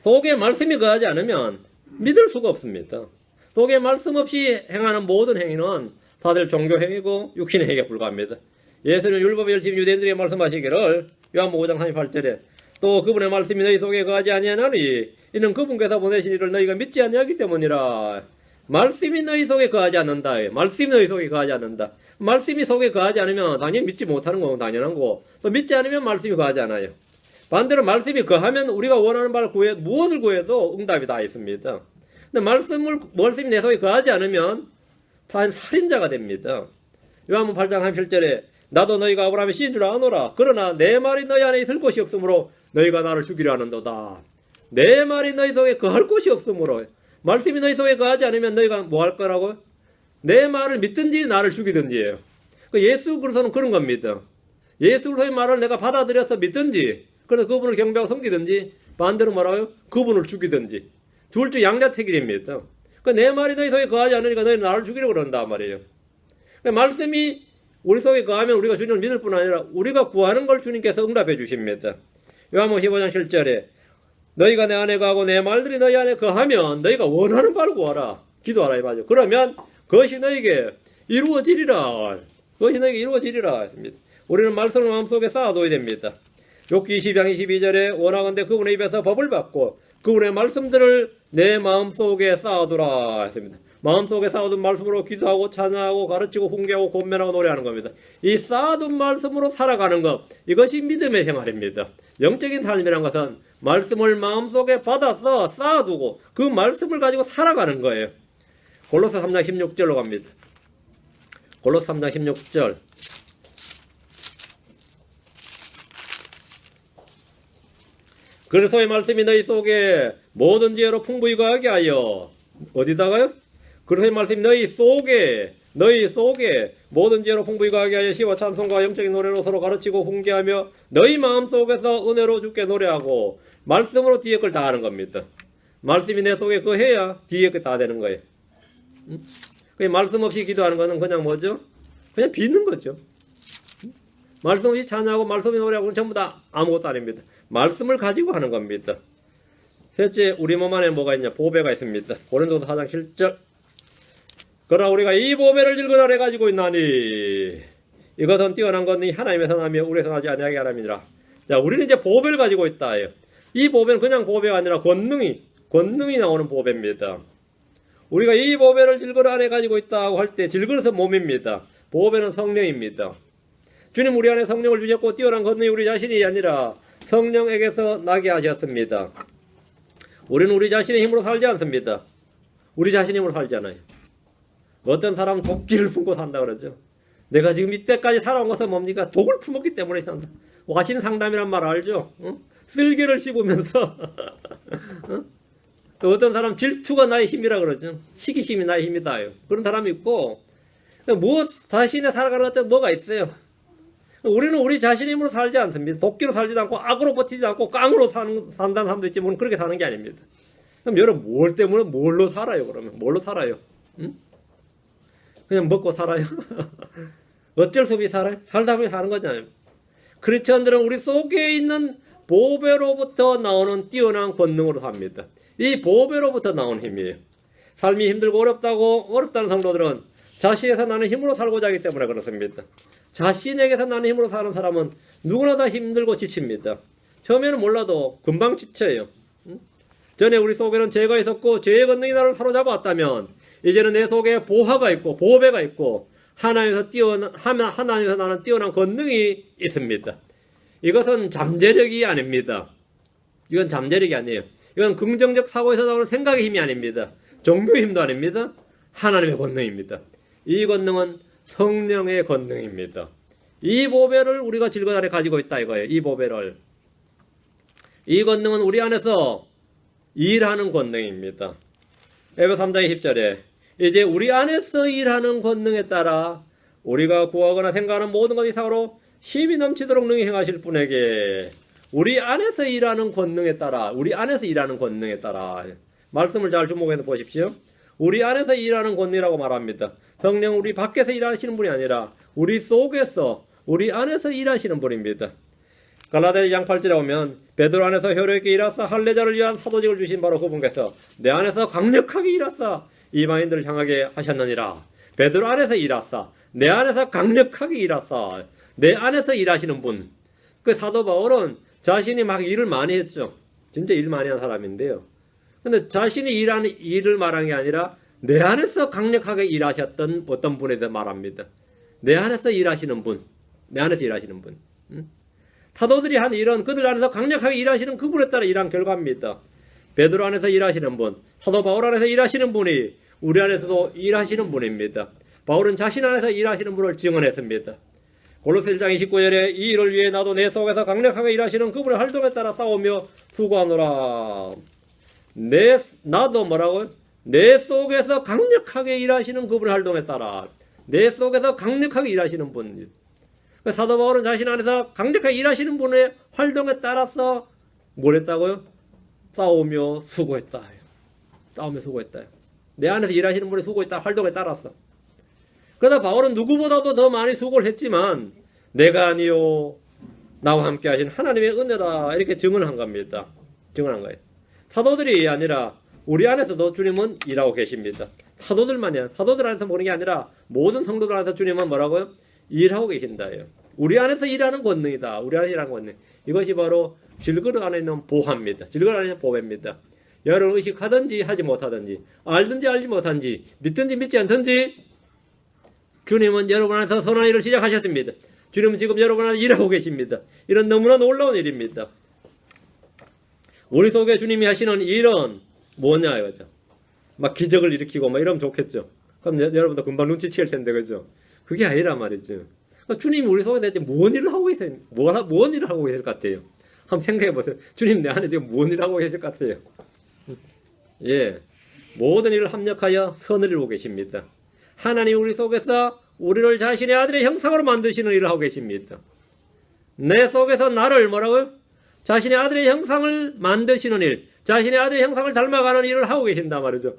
속에 말씀이 거하지 않으면 믿을 수가 없습니다. 속에 말씀 없이 행하는 모든 행위는 다들 종교 행위고 육신의 행위에 불과합니다. 예수는 율법의 열심 유대인들에게 말씀하시기를 요한복음 5장 38절에 또 그분의 말씀이 너희 속에 거하지 아니하나니 이는 그분께서 보내신 이를 너희가 믿지 아니하기 때문이라. 말씀이 너희 속에 거하지 않는다. 말씀이 너희 속에 거하지 않는다. 말씀이 속에 거하지 않으면 당연히 믿지 못하는 건 당연한 거고 또 믿지 않으면 말씀이 거하지 않아요. 반대로 말씀이 거하면 우리가 원하는 바를 무엇을 구해도 응답이 다 있습니다. 근데 말씀이 내 속에 거하지 않으면 다 살인자가 됩니다. 요한복음 8장 37절에 나도 너희가 아브라함의 씨인 줄 아노라. 그러나 내 말이 너희 안에 있을 곳이 없으므로 너희가 나를 죽이려 하는도다. 내 말이 너희 속에 거할 곳이 없으므로. 말씀이 너희 속에 거하지 않으면 너희가 뭐 할 거라고? 내 말을 믿든지 나를 죽이든지예요. 예수 그리스도는 그런 겁니다. 예수 그리스도의 말을 내가 받아들여서 믿든지 그래서 그분을 경배하고 섬기든지 반대로 뭐라고요? 그분을 죽이든지 둘 중 양자택일입니다. 내 말이 너희 속에 거하지 않으니까 너희는 나를 죽이려고 그런단 말이에요. 말씀이 우리 속에 거하면 우리가 주님을 믿을 뿐 아니라 우리가 구하는 걸 주님께서 응답해 주십니다. 요한복음 15장 7절에 너희가 내 안에 거하고 내 말들이 너희 안에 거하면 너희가 원하는 바를 구하라. 기도하라 이 말이죠. 그러면 그것이 너희에게 이루어지리라. 그것이 너희에게 이루어지리라 했습니다. 우리는 말씀을 마음속에 쌓아둬야 됩니다. 욥기 20장 22절에 원하건대 그분의 입에서 법을 받고 그분의 말씀들을 내 마음속에 쌓아두라 했습니다. 마음속에 쌓아둔 말씀으로 기도하고 찬양하고 가르치고 훈계하고 권면하고 노래하는 겁니다. 이 쌓아둔 말씀으로 살아가는 것, 이것이 믿음의 생활입니다. 영적인 삶이란 것은 말씀을 마음속에 받아서 쌓아두고 그 말씀을 가지고 살아가는 거예요. 골로새 3장 16절로 갑니다. 골로새 3장 16절. 그리스도의 말씀이 너희 속에 모든 지혜로 풍부히 거하게 하여 어디다가요? 그리스도의 말씀이 너희 속에 모든 지혜로 풍부히 거하게 하여 시와 찬송과 영적인 노래로 서로 가르치고 훈계하며 너희 마음속에서 은혜로 주께 노래하고 말씀으로 뒤에 걸 다 하는 겁니다. 말씀이 내 속에 거해야 뒤에 걸 다 되는 거예요. 말씀 없이 기도하는 거는 그냥 뭐죠? 그냥 빚는 거죠. 말씀 없이 찬양하고 말씀 없이 노래하고 전부 다 아무것도 아닙니다. 말씀을 가지고 하는 겁니다. 셋째, 우리 몸 안에 뭐가 있냐? 보배가 있습니다. 고린도서 4장 7절. 그러나 우리가 이 보배를 일그러내 가지고 있나니 이것은 뛰어난 것이 하나님에서 나며 우리에서 나지 아니하게 하람이니라. 자, 우리는 이제 보배를 가지고 있다. 이 보배는 그냥 보배가 아니라 권능이 나오는 보배입니다. 우리가 이 보배를 질그릇 안에 가지고 있다고 할 때 질그릇은 몸입니다. 보배는 성령입니다. 주님 우리 안에 성령을 주셨고 뛰어난 권능이 우리 자신이 아니라 성령에게서 나게 하셨습니다. 우리는 우리 자신의 힘으로 살지 않습니다. 우리 자신의 힘으로 살잖아요. 어떤 사람은 도끼를 품고 산다 그러죠. 내가 지금 이때까지 살아온 것은 뭡니까? 독을 품었기 때문에 산다. 와신 상담이란 말 알죠? 쓸개를 씹으면서 또 어떤 사람 질투가 나의 힘이라 그러죠. 시기심이 나의 힘이다. 그런 사람이 있고 무엇 자신의 살아가는 것 때문에 뭐가 있어요. 우리는 우리 자신의 힘으로 살지 않습니다. 도끼로 살지도 않고 악으로 버티지 않고 깡으로 산다는 사람도 있지만 그렇게 사는 게 아닙니다. 그럼 여러분 뭘 때문에 뭘로 살아요? 그러면 뭘로 살아요? 그냥 먹고 살아요? 어쩔 수 없이 살아요? 살다 보니 사는 거잖아요. 크리스천들은 우리 속에 있는 보배로부터 나오는 뛰어난 권능으로 삽니다. 이 보배로부터 나온 힘이에요. 삶이 힘들고 어렵다는 성도들은 자신에서 나는 힘으로 살고자 하기 때문에 그렇습니다. 자신에게서 나는 힘으로 사는 사람은 누구나 다 힘들고 지칩니다. 처음에는 몰라도 금방 지쳐요. 전에 우리 속에는 죄가 있었고 죄의 권능이 나를 사로잡았다면 이제는 내 속에 보화가 있고 보배가 있고 하나님에서 나는 뛰어난 권능이 있습니다. 이것은 잠재력이 아닙니다. 이건 잠재력이 아니에요. 이건 긍정적 사고에서 나오는 생각의 힘이 아닙니다. 종교의 힘도 아닙니다. 하나님의 권능입니다. 이 권능은 성령의 권능입니다. 이 보배를 우리가 질것 안에 가지고 있다 이거예요. 이 보배를. 이 권능은 우리 안에서 일하는 권능입니다. 에베소 3장의 10절에 이제 우리 안에서 일하는 권능에 따라 우리가 구하거나 생각하는 모든 것 이상으로 힘이 넘치도록 능히 행하실 분에게 우리 안에서 일하는 권능에 따라 우리 안에서 일하는 권능에 따라 말씀을 잘 주목해서 보십시오. 우리 안에서 일하는 권능이라고 말합니다. 성령 우리 밖에서 일하시는 분이 아니라 우리 속에서 우리 안에서 일하시는 분입니다. 갈라디아서 2장 8절에 오면 베드로 안에서 효력있게 일하사 할례자를 위한 사도직을 주신 바로 그분께서 내 안에서 강력하게 일하사 이방인들을 향하게 하셨느니라. 베드로 안에서 일하사 내 안에서 강력하게 일하사 내 안에서 일하시는 분. 그 사도 바울은 자신이 막 일을 많이 했죠. 진짜 일 많이 한 사람인데요. 근데 자신이 일하는 일을 말하는 게 아니라 내 안에서 강력하게 일하셨던 어떤 분에 대해 말합니다. 내 안에서 일하시는 분. 내 안에서 일하시는 분. 사도들이 한 일은 그들 안에서 강력하게 일하시는 그분에 따라 일한 결과입니다. 베드로 안에서 일하시는 분, 사도 바울 안에서 일하시는 분이 우리 안에서도 일하시는 분입니다. 바울은 자신 안에서 일하시는 분을 증언했습니다. 골로새 1장 29절에 이 일을 위해 나도 내 속에서 강력하게 일하시는 그분의 활동에 따라 싸우며 수고하노라. 나도 뭐라고요? 내 속에서 강력하게 일하시는 그분의 활동에 따라 내 속에서 강력하게 일하시는 분. 사도 바울은 자신 안에서 강력하게 일하시는 분의 활동에 따라서 뭘 했다고요? 싸우며 수고했다. 싸우며 수고했다. 내 안에서 일하시는 분의 수고했다. 활동에 따라서. 그러다 바울은 누구보다도 더 많이 수고를 했지만 내가 아니요 나와 함께 하신 하나님의 은혜다 이렇게 증언한 겁니다. 증언한 거예요. 사도들이 아니라 우리 안에서도 주님은 일하고 계십니다. 사도들만이야. 사도들 안에서 보는 게 아니라 모든 성도들 안에서 주님은 뭐라고요? 일하고 계신다예요. 우리 안에서 일하는 권능이다. 우리 안에서 일하는 권능. 이것이 바로 질그릇 안에 있는 보화입니다. 질그릇 안에 있는 보배입니다. 여러분 의식하든지 하지 못하든지 알든지 알지 못하든지 믿든지 믿지 않든지 주님은 여러분 안에서 선한 일을 시작하셨습니다. 주님은 지금 여러분 안에서 일하고 계십니다. 이런 너무나 놀라운 일입니다. 우리 속에 주님이 하시는 일은 뭐냐 이거죠. 막 기적을 일으키고 막 이러면 좋겠죠. 그럼 여러분도 금방 눈치챌 텐데 그죠? 그게 아니라 말이죠. 주님이 우리 속에 대체 뭔 일을 하고 계세요? 뭔 일을 하고 계실 것 같아요? 한번 생각해 보세요. 주님 내 안에 지금 뭔 일을 하고 계실 것 같아요? 예, 모든 일을 합력하여 선을 이루고 계십니다. 하나님 우리 속에서 우리를 자신의 아들의 형상으로 만드시는 일을 하고 계십니다. 내 속에서 나를 뭐라고요? 자신의 아들의 형상을 만드시는 일, 자신의 아들의 형상을 닮아가는 일을 하고 계신단 말이죠.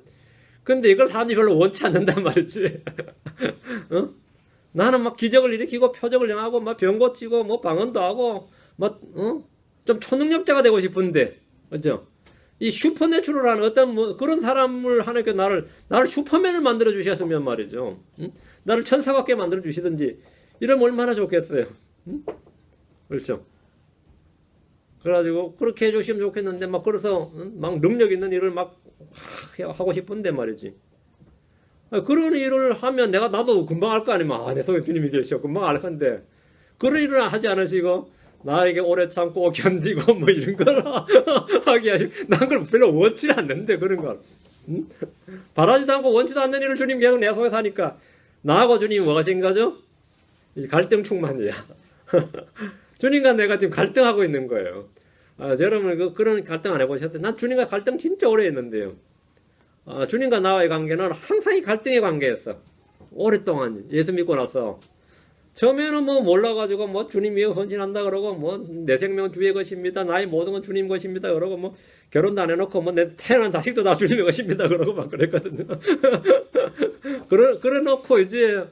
근데 이걸 사람들이 별로 원치 않는단 말이지. 어? 나는 막 기적을 일으키고 표적을 행하고 막 병 고치고 뭐 방언도 하고 막 좀 초능력자가 되고 싶은데, 그렇죠? 이 슈퍼내추럴한 어떤 뭐 그런 사람을 하나님께 나를 슈퍼맨을 만들어 주셨으면 말이죠. 나를 천사 같게 만들어 주시든지 이러면 얼마나 좋겠어요. 그렇죠? 그래가지고 그렇게 해주시면 좋겠는데 막 그래서 막 능력 있는 일을 막 하고 싶은데 말이지. 그런 일을 하면 나도 금방 알 거 아니면 내 속에 주님이 계셔 금방 알 건데 그런 일을 하지 않으시고 나에게 오래 참고 견디고 뭐 이런 걸 하게 하시고 난 그걸 별로 원치 않는데 그런 걸 바라지도 않고 원치도 않는 일을 주님 계속 내 속에 사니까 나하고 주님이 뭐가 된 거죠? 갈등 충만이야. 주님과 내가 지금 갈등하고 있는 거예요. 여러분 그런 갈등 안 해보셨어요? 난 주님과 갈등 진짜 오래 했는데요. 주님과 나와의 관계는 항상 이 갈등의 관계였어. 오랫동안 예수 믿고 나서 처음에는 뭐 몰라가지고 뭐 주님 위해 헌신한다 그러고 뭐 내 생명은 주의 것입니다. 나의 모든 건 주님 것입니다. 그러고 뭐 결혼도 안 해놓고 뭐 내 태어난 자식도 다 주님의 것입니다. 그러고 막 그랬거든요. 그래 놓고 이제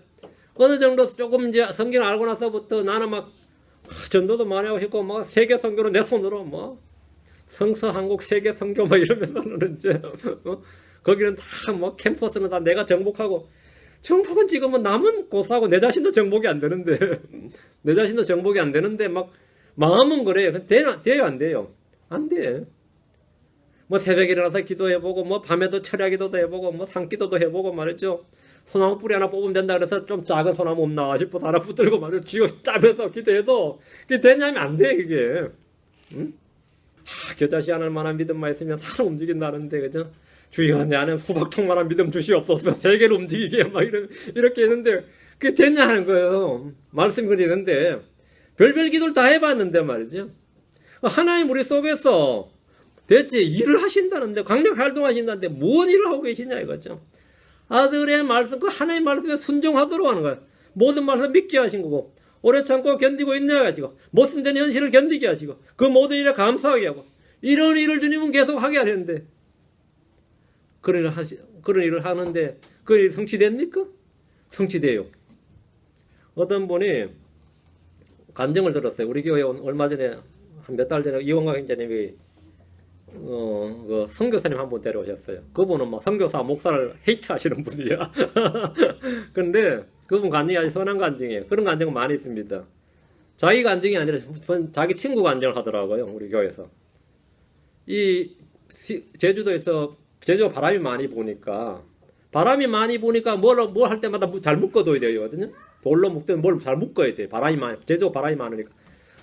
어느 정도 조금 이제 성경 알고 나서부터 나는 막 전도도 많이 하고 싶고 뭐 세계 선교로 내 손으로 뭐 성서 한국 세계 선교 뭐 이러면서는 이제 거기는 다 뭐 캠퍼스는 다 내가 정복하고 정복은 지금은 남은 고사하고 내 자신도 정복이 안 되는데 내 자신도 정복이 안 되는데 막 마음은 그래요. 돼요 안 돼요? 안 돼. 뭐 새벽에 일어나서 기도해보고 뭐 밤에도 철야 기도도 해보고 뭐 산기도도 해보고 말이죠. 소나무 뿌리 하나 뽑으면 된다 그래서 좀 작은 소나무 없나 싶어서 하나 붙들고 말이죠. 쥐고 짜면서 기도해도 그게 되냐면 안 돼 그게. 응? 겨자씨 하나를 만한 믿음만 있으면 사람 움직인다는데 그죠? 주여 내 안에 수박통만한 믿음 주시옵소서 세계를 움직이게 막 이렇게 했는데 그게 됐냐 하는 거예요. 말씀이 그러는데 별별 기도를 다 해봤는데 말이죠. 하나님 우리 속에서 대체 일을 하신다는데, 강력 활동하신다는데 무슨 일을 하고 계시냐 이거죠. 아들의 말씀, 그 하나님의 말씀에 순종하도록 하는 거예요. 모든 말씀 믿게 하신 거고, 오래 참고 견디고 인내하시고, 못쓴 되는 현실을 견디게 하시고, 그 모든 일에 감사하게 하고, 이런 일을 주님은 계속 하게 하는데, 그런 일을 하는데, 그 일이 성취됩니까? 성취돼요. 어떤 분이 간증을 들었어요. 우리 교회 얼마 전에, 한 몇 달 전에 이원광 형제님이 그 선교사님 한 분 데려오셨어요. 그분은 막 선교사 목사를 헤이트하시는 분이야. 근데 그분 간증이 아주 선한 간증이에요. 그런 간증은 많이 있습니다. 자기 간증이 아니라 자기 친구 간증을 하더라고요. 우리 교회에서. 이 제주도에서 바람이 많이 부니까 뭘 할 때마다 잘 묶어둬야 되거든요. 돌로 묶든 뭘 잘 묶어야 돼. 제주도 바람이 많으니까.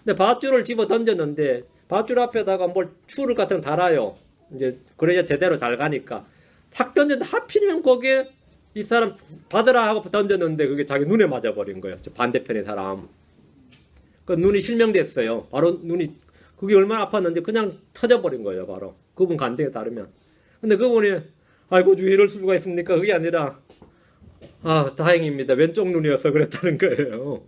근데 밧줄을 집어 던졌는데 밧줄 앞에다가 추를 같은 거 달아요. 이제 그래야 제대로 잘 가니까. 탁 던졌는데 하필이면 거기에 이 사람 받으라 하고 던졌는데 그게 자기 눈에 맞아버린 거예요. 저 반대편의 사람. 그 눈이 실명됐어요. 바로 눈이 그게 얼마나 아팠는지 그냥 터져버린 거예요. 바로. 그분 간증에 따르면. 근데 그분이 아이고 주 이럴 수가 있습니까? 그게 아니라 다행입니다. 왼쪽 눈이어서 그랬다는 거예요.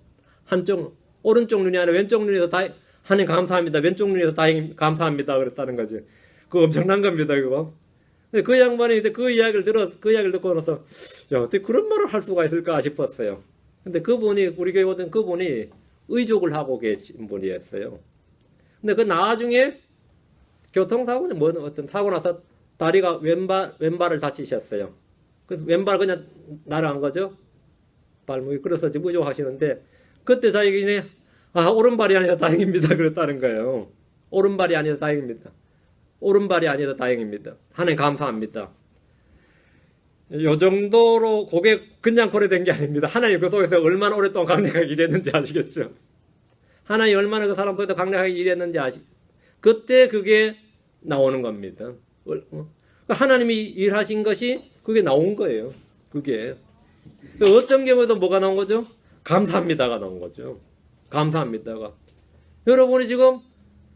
오른쪽 눈이 아니라 왼쪽 눈이어서 하나님 감사합니다. 왼쪽 눈이어서 감사합니다. 그랬다는 거지. 그거 엄청난 겁니다. 그거. 근데 그 양반이 그 이야기를 듣고 나서 야, 어떻게 그런 말을 할 수가 있을까 싶었어요. 근데 우리 교회 오던 그분이 의족을 하고 계신 분이었어요. 근데 그 나중에 교통사고는 어떤 사고 나서 다리가 왼발을 다치셨어요. 그래서 왼발 그냥 날아간 거죠. 발목이. 그래서 지금 의족하시는데 그때 자기네 오른발이 아니라 다행입니다. 그랬다는 거예요. 오른발이 아니라 다행입니다. 오른발이 아니라 다행입니다. 하나님 감사합니다. 요 정도로 그냥 고려된 게 아닙니다. 하나님 그 속에서 얼마나 오랫동안 강력하게 일했는지 아시겠죠? 하나님 얼마나 그 사람 속에서 강력하게 일했는지 그때 그게 나오는 겁니다. 하나님이 일하신 것이 그게 나온 거예요. 그게. 어떤 경우에도 뭐가 나온 거죠? 감사합니다가 나온 거죠. 감사합니다가. 여러분이 지금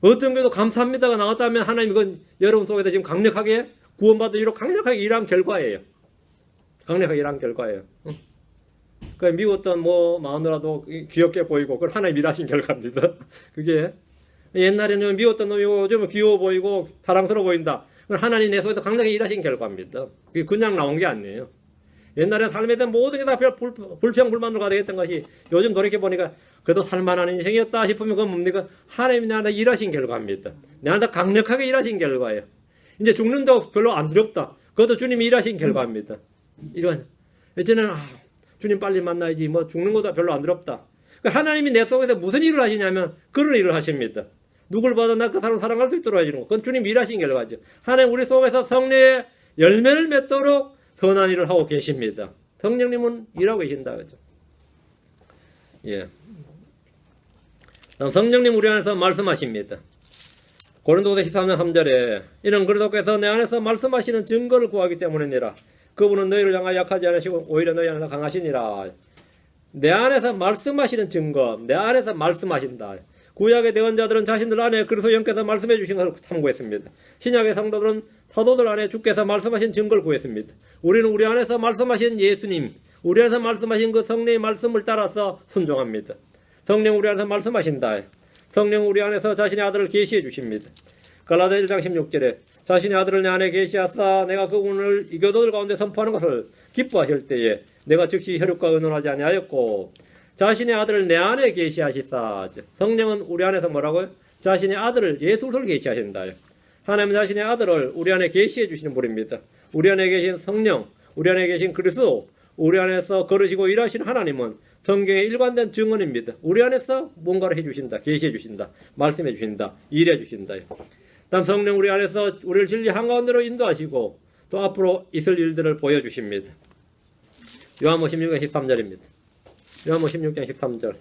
어떤 경우도 감사합니다가 나왔다면 하나님 이건 여러분 속에서 지금 강력하게 구원받은 이로 강력하게 일한 결과예요. 강력하게 일한 결과예요. 그 미웠던 마누라도 귀엽게 보이고 그걸 하나님 일하신 결과입니다. 그게 옛날에는 미웠던 놈이 요즘은 귀여워 보이고 사랑스러워 보인다. 그건 하나님 내 속에서 강력하게 일하신 결과입니다. 그게 그냥 나온 게 아니에요. 옛날에 삶에 대한 모든 게 다 불평불만으로 가득했던 것이 요즘 돌이켜보니까 그래도 살만한 인생이었다 싶으면 그건 뭡니까? 하나님이 나한테 일하신 결과입니다. 나한테 강력하게 일하신 결과예요. 이제 죽는다고 별로 안 두렵다. 그것도 주님이 일하신 결과입니다. 이제는 주님 빨리 만나야지 죽는 것도 별로 안 두렵다. 하나님이 내 속에서 무슨 일을 하시냐면 그런 일을 하십니다. 누굴 봐도 나 그 사람 사랑할 수 있도록 해주는 거. 그건 주님이 일하신 결과죠. 하나님 우리 속에서 성령의 열매를 맺도록 선한 일을 하고 계십니다. 성령님은 일하고 계신다. 그죠? 예. 성령님 우리 안에서 말씀하십니다. 고린도후서 13장 3절에 이는 그리스도께서 내 안에서 말씀하시는 증거를 구하기 때문이니라. 그분은 너희를 향하여 약하지 않으시고 오히려 너희 안에서 강하시니라. 내 안에서 말씀하시는 증거, 내 안에서 말씀하신다. 구약의 대언자들은 자신들 안에 그리스도 영께서 말씀해 주신 것을 탐구했습니다. 신약의 성도들은 사도들 안에 주께서 말씀하신 증거를 구했습니다. 우리는 우리 안에서 말씀하신 예수님, 우리 안에서 말씀하신 그 성령의 말씀을 따라서 순종합니다. 성령 우리 안에서 말씀하신다. 성령 우리 안에서 자신의 아들을 계시해 주십니다. 갈라디아 1장 16절에 자신의 아들을 내 안에 계시하사 내가 그분을 이교도들 가운데 선포하는 것을 기뻐하실 때에 내가 즉시 혈육과 의논하지 아니하였고 자신의 아들을 내 안에 계시하시사. 성령은 우리 안에서 뭐라고요? 자신의 아들을 예수를 계시하신다. 하나님은 자신의 아들을 우리 안에 계시해 주시는 분입니다. 우리 안에 계신 성령, 우리 안에 계신 그리스도, 우리 안에서 걸으시고 일하시는 하나님은 성경의 일관된 증언입니다. 우리 안에서 뭔가를 해주신다, 계시해 주신다, 말씀해 주신다, 일해 주신다. 다음 성령 우리 안에서 우리를 진리 한가운데로 인도하시고 또 앞으로 있을 일들을 보여주십니다. 요한복음 16장 13절입니다. 요한복음 16장 13절.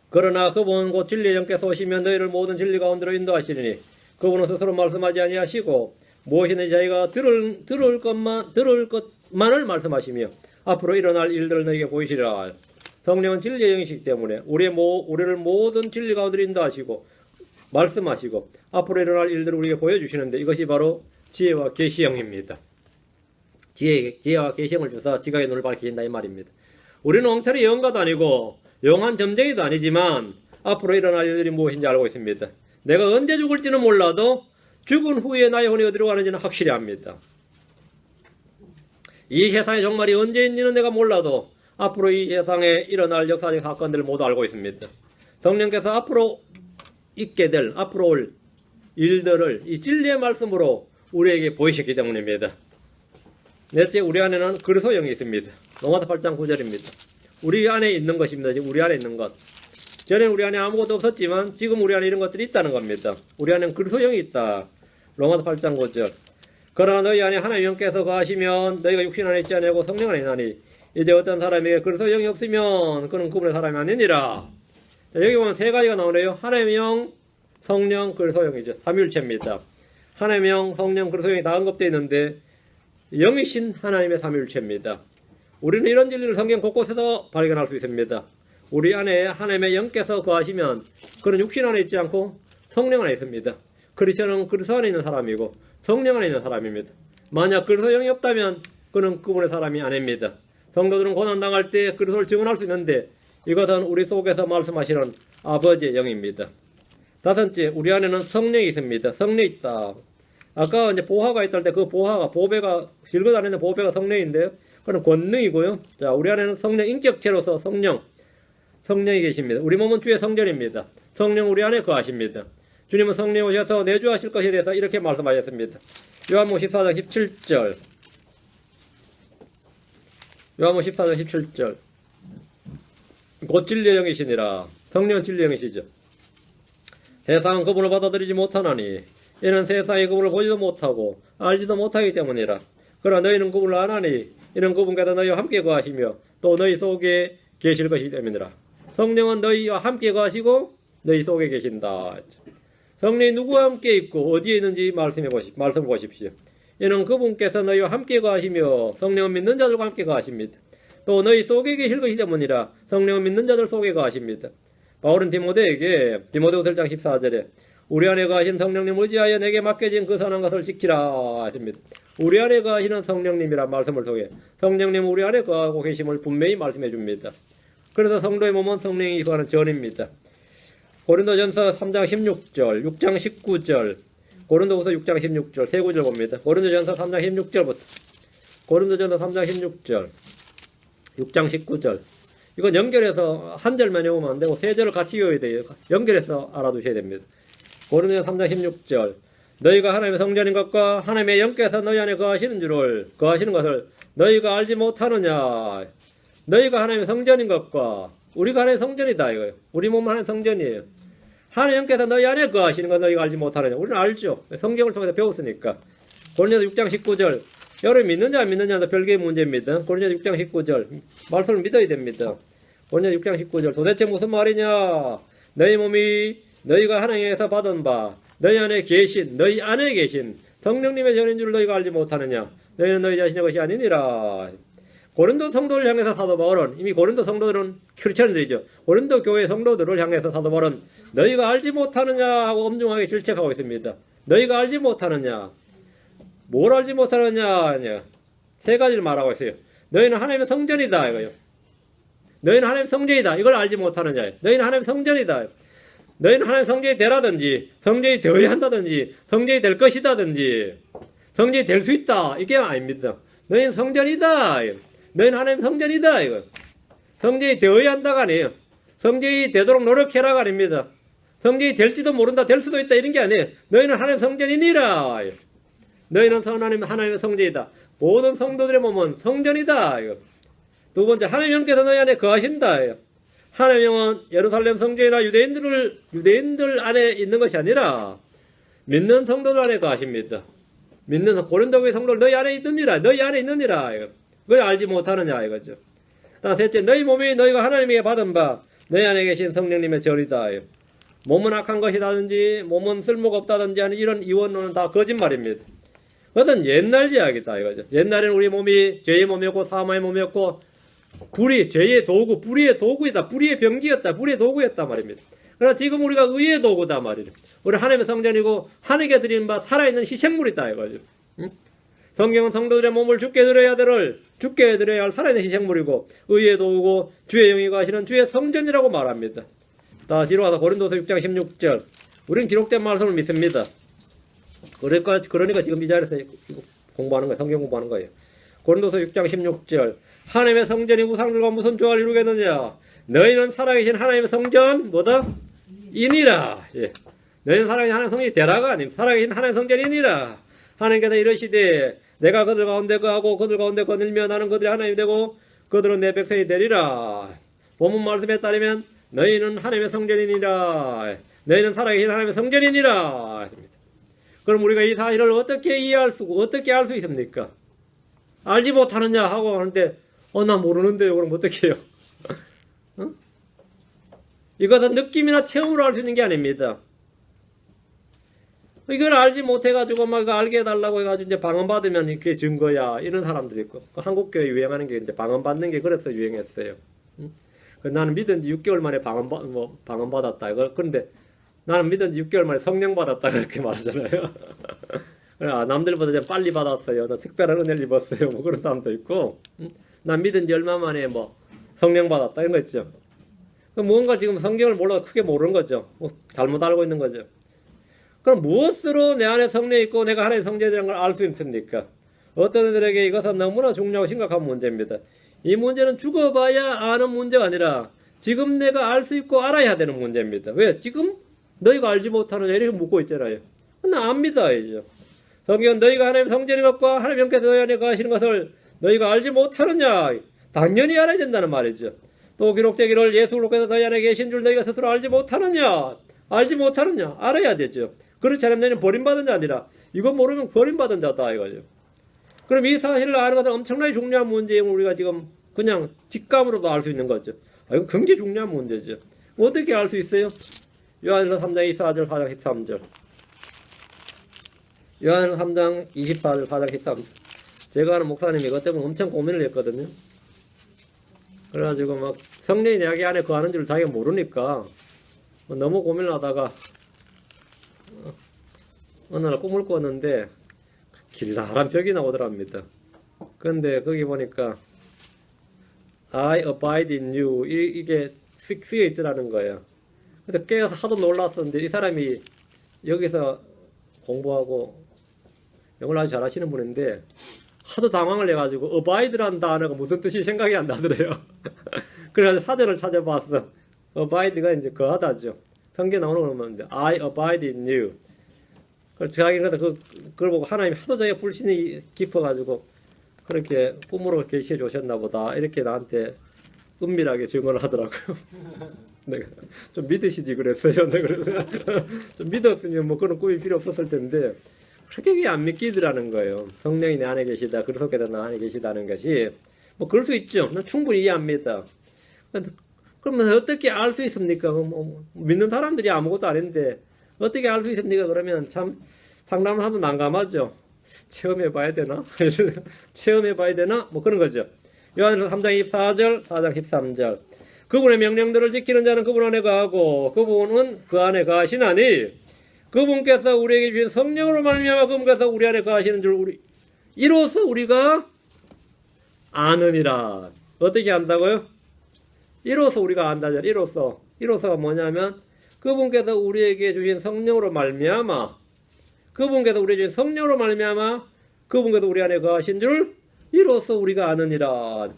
그러나 그분은 곧 진리의 영께서 오시면 너희를 모든 진리 가운데로 인도하시리니 그분은 스스로 말씀하지 아니하시고 무엇이든지 자기가 들을 것만을 말씀하시며 앞으로 일어날 일들을 너희에게 보이시리라. 성령은 진리의 영이시기 때문에 우리를 모든 진리 가운데 인도하시고 말씀하시고 앞으로 일어날 일들을 우리에게 보여주시는데 이것이 바로 지혜와 계시형입니다. 지혜와 계시형을 주사 지각의 눈을 밝히신다 이 말입니다. 우리는 엉터리 영가도 아니고 영한 점쟁이도 아니지만 앞으로 일어날 일들이 무엇인지 알고 있습니다. 내가 언제 죽을지는 몰라도 죽은 후에 나의 혼이 어디로 가는지는 확실히 압니다. 이 세상의 종말이 언제인지는 내가 몰라도 앞으로 이 세상에 일어날 역사적 사건들을 모두 알고 있습니다. 성령께서 앞으로 올 일들을 이 진리의 말씀으로 우리에게 보이셨기 때문입니다. 넷째, 우리 안에는 그리스도영이 있습니다. 로마서 8장 9절입니다. 우리 안에 있는 것입니다. 지금 우리 안에 있는 것. 전에는 우리 안에 아무것도 없었지만 지금 우리 안에 이런 것들이 있다는 겁니다. 우리 안에는 그리스도영이 있다. 로마서 8장 9절. 그러나 너희 안에 하나님의 영께서 거하시면 너희가 육신 안에 있지 아니하고 성령 안에 있나니 이제 어떤 사람에게 그리스도의 영이 없으면 그는 그분의 사람이 아니니라. 자, 여기 보면 세 가지가 나오네요. 하나님의 영, 성령, 그리스도의 영이죠. 삼위일체입니다. 하나님의 영, 성령, 그리스도의 영이 다 언급되어 있는데 영이신 하나님의 삼위일체입니다. 우리는 이런 진리를 성경 곳곳에서 발견할 수 있습니다. 우리 안에 하나님의 영께서 거하시면 그는 육신 안에 있지 않고 성령 안에 있습니다. 크리스천은 그리스도 안에 있는 사람이고 성령 안에 있는 사람입니다. 만약 그리스도 영이 없다면 그는 그분의 사람이 아닙니다. 성도들은 고난당할 때 그리스도를 증언할 수 있는데 이것은 우리 속에서 말씀하시는 아버지의 영입니다. 다섯째, 우리 안에는 성령이 있습니다. 성령이 있다. 아까 이제 보화가 있다 할 때 그 보배가 질것 안에 있는 보배가 성령인데요. 그건 권능이고요. 자, 우리 안에는 성령 인격체로서 성령이 계십니다. 우리 몸은 주의 성전입니다. 성령 우리 안에 거하십니다. 주님은 성령 오셔서 내주하실 것에 대해서 이렇게 말씀하셨습니다. 요한복음 14장 17절. 요한복음 14장 17절. 곧 진리의 영이시니라. 성령은 진리의 영이시죠. 세상은 그분을 받아들이지 못하나니 이는 세상이 그분을 보지도 못하고 알지도 못하기 때문이라. 그러나 너희는 그분을 아나니 이는 그분께서 너희와 함께 거하시며 또 너희 속에 계실 것이기 때문이라. 성령은 너희와 함께 거하시고 너희 속에 계신다. 성령이 누구와 함께 있고 어디에 있는지 말씀을 보십시오. 이는 그분께서 너희와 함께 거하시며 성령은 믿는 자들과 함께 거하십니다. 또 너희 속에 계실 것이기 때문이라. 성령은 믿는 자들 속에 거하십니다. 바울은 디모데에게 디모데후서 1장 14절에 우리 안에 거하신 성령님 의지하여 내게 맡겨진 그 선한 것을 지키라 하십니다. 우리 안에 거하시는 성령님이란 말씀을 통해 성령님은 우리 안에 거하고 계심을 분명히 말씀해 줍니다. 그래서 성도의 몸은 성령이 거하는 전입니다. 고린도전서 3장 16절, 6장 19절, 고린도후서 6장 16절, 세 구절 봅니다. 고린도전서 3장 16절부터 고린도전서 3장 16절, 6장 19절. 이건 연결해서 한 절만 외우면 안 되고 세 절을 같이 외워야 돼요. 연결해서 알아두셔야 됩니다. 고린도전서 3장 16절. 너희가 하나님의 성전인 것과 하나님의 영께서 너희 안에 거하시는 것을 너희가 알지 못하느냐. 너희가 하나님의 성전인 것과 우리가 하나님의 성전이다 이거예요. 우리 몸은 하나님의 성전이에요. 하나님 영께서 너희 안에 거하시는 것 너희가 알지 못하느냐. 우리는 알죠. 성경을 통해서 배웠으니까. 고린도서 6장 19절. 여러분 믿는 자 안 믿는 자도 별개의 문제입니다. 고린도서 6장 19절. 말씀을 믿어야 됩니다. 고린도서 6장 19절. 도대체 무슨 말이냐. 너희 몸이 너희가 하나님에서 받은 바 너희 안에 계신 성령님의 전인 줄 너희가 알지 못하느냐. 너희는 너희 자신의 것이 아니니라. 고린도 성도를 향해서 사도 바울은 이미 고린도 성도들은 크리스천들이죠. 고린도 교회 성도들을 향해서 사도 바울은 너희가 알지 못하느냐 하고 엄중하게 질책하고 있습니다. 너희가 알지 못하느냐. 뭘 알지 못하느냐. 세 가지를 말하고 있어요. 너희는 하나님의 성전이다 이거요. 너희는 하나님의 성전이다. 이걸 알지 못하느냐. 너희는 하나님의 성전이다. 너희는 하나님의 성전이 되라든지 성전이 되어야 한다든지 성전이 될 것이다든지 성전이 될 수 있다. 이게 아닙니다. 너희는 성전이다. 너희는 하나님의 성전이다. 이거. 성전이 되어야 한다가 아니에요. 성전이 되도록 노력해라가 아닙니다. 성전이 될지도 모른다. 될 수도 있다. 이런 게 아니에요. 너희는 하나님의 성전이니라. 너희는 하나님의 성전이다. 모든 성도들의 몸은 성전이다. 이거. 두 번째, 하나님 영께서 너희 안에 거하신다. 이거. 하나님 영은 예루살렘 성전이나 유대인들 안에 있는 것이 아니라 믿는 성도들 안에 거하십니다. 믿는 고린도교회 성도들 너희 안에 있느니라. 너희 안에 있느니라. 이거. 그걸 알지 못하느냐 이거죠. 셋째, 너희 몸이 너희가 하나님에게 받은 바 너희 안에 계신 성령님의 절이다. 이거. 몸은 악한 것이라든지 몸은 쓸모가 없다든지 하는 이런 이원론은 다 거짓말입니다. 그것은 옛날 이야기다 이거죠. 옛날에는 우리 몸이 죄의 몸이었고 사마의 몸이었고 불의, 죄의 도구, 불의의 도구이다. 불의의 병기였다. 불의의 도구였다 말입니다. 그러나 지금 우리가 의의 도구다 말이죠. 우리 하나님의 성전이고 하나님께 드리는 바 살아있는 희생물이다 이거죠. 응? 성경은 성도들의 몸을 죽게 드려야 할 살아있는 희생물이고 의의 도구고 주의 영이 거하시는 주의 성전이라고 말합니다. 다 뒤로 와서 고린도서 6장 16절. 우리는 기록된 말씀을 믿습니다. 그러니까 지금 이 자리에서 공부하는 거예요. 성경 공부하는 거예요. 고린도서 6장 16절. 하나님의 성전이 우상들과 무슨 조화를 이루겠느냐? 너희는 살아계신 하나님의 성전 뭐다? 이니라. 예. 너희는 살아계신 하나님의 성전이 되라가 아님 살아계신 하나님의 성전이니라. 하나님께서 이르시되 내가 그들 가운데 거하고 그들 가운데 거닐며 나는 그들의 하나님이 되고 그들은 내 백성이 되리라. 본문 말씀에 따르면 너희는 하나님의 성전이니라. 너희는 살아계신 하나님의 성전이니라. 그럼 우리가 이 사실을 어떻게 이해할 수고 어떻게 알 수 있습니까? 알지 못하느냐 하고 하는데 나 모르는데요. 그럼 어떻게 해요? 어? 이것은 느낌이나 체험으로 알 수 있는 게 아닙니다. 이걸 알지 못해가지고 막 알게 해달라고 해가지고 이제 방언받으면 이게 증거야 이런 사람들이 있고 한국교회 유행하는 게 이제 방언받는 게 그래서 유행했어요. 나는 믿은 지 6개월 만에 방언받았다. 그런데 나는 믿은 지 6개월 만에 성령 받았다 그렇게 말하잖아요. 남들보다 좀 빨리 받았어요. 나 특별한 은혜를 입었어요. 뭐 그런 사람도 있고, 난 믿은 지 얼마 만에 뭐 성령 받았다 이런 거 있죠. 뭔가 지금 성경을 몰라서 크게 모르는 거죠. 잘못 알고 있는 거죠. 그럼 무엇으로 내 안에 성령이 있고 내가 하나님의 성전이라는 걸 알 수 있습니까? 어떤 이들에게 이것은 너무나 중요하고 심각한 문제입니다. 이 문제는 죽어봐야 아는 문제가 아니라 지금 내가 알 수 있고 알아야 되는 문제입니다. 왜? 지금 너희가 알지 못하느냐 이렇게 묻고 있잖아요. 나 압니다. 이제. 성경은 너희가 하나님의 성전인 것과 하나님 형께서 너희 안에 거하시는 것을 너희가 알지 못하느냐 당연히 알아야 된다는 말이죠. 또 기록되기를 예수 그리스도께서 너희 안에 계신 줄 너희가 스스로 알지 못하느냐 알아야 되죠. 그렇지 않으면 너희는 버림받은 자 아니라 이거 모르면 버림받은 자다 이거죠. 그럼 이 사실을 아는 것은 엄청나게 중요한 문제임을 우리가 지금 그냥 직감으로도 알 수 있는 거죠. 이거 굉장히 중요한 문제죠. 어떻게 알 수 있어요? 요한일서 3장 24절 4장 13절. 요한일서 3장 24절 4장 13절. 제가 아는 목사님이 이것 때문에 엄청 고민을 했거든요. 그래가지고 막 성령이 내 안에 거하는 줄 자기가 모르니까 너무 고민을 하다가 어느 날 꿈을 꿨는데 길다란 벽이 나오더랍니다. 근데 거기 보니까 I abide in you 이게 쓰여 있더라는 거예요. 근데 깨어서 하도 놀랐었는데 이 사람이 여기서 공부하고 영어를 아주 잘하시는 분인데 하도 당황을 해가지고 abide라는 단어가 무슨 뜻이 생각이 안 나더래요. 그래서 사전을 찾아봤어. abide가 이제 거하다죠. 성경에 나오는 거 보면 I abide in you. 그래서 자기가 그걸 보고 하나님이 하도 자기가 불신이 깊어가지고 그렇게 꿈으로 계시해 주셨나 보다 이렇게 나한테 은밀하게 증언을 하더라고요. 내가 좀 믿으시지 그랬어요. 그래서 좀 믿었으면 뭐 그런 꿈이 필요 없었을 텐데 그렇게 안 믿기더라는 거예요. 성령이 내 안에 계시다, 그리스도께서 내 안에 계시다는 것이 뭐 그럴 수 있죠. 난 충분히 이해합니다. 그러면 어떻게 알 수 있습니까? 믿는 사람들이 아무것도 아닌데 어떻게 알 수 있습니까? 그러면 참 상담을 하면 난감하죠. 체험해봐야 되나? 체험해봐야 되나? 뭐 그런 거죠. 요한일서 3장 24절, 4장 13절. 그분의 명령들을 지키는 자는 그분 안에 거하고 그분은 그 안에 거하시나니 그분께서 우리에게 주신 성령으로 말미암아 그분께서 우리 안에 거하시는 줄 이로써 우리가 아느니라. 어떻게 안다고요? 이로써 우리가 안다죠. 이로써가 뭐냐면 그분께서 우리에게 주신 성령으로 말미암아 그분께서 우리에게 주신 성령으로 말미암아 그분께서 우리 안에 거하신 줄 이로써 우리가 아느니라.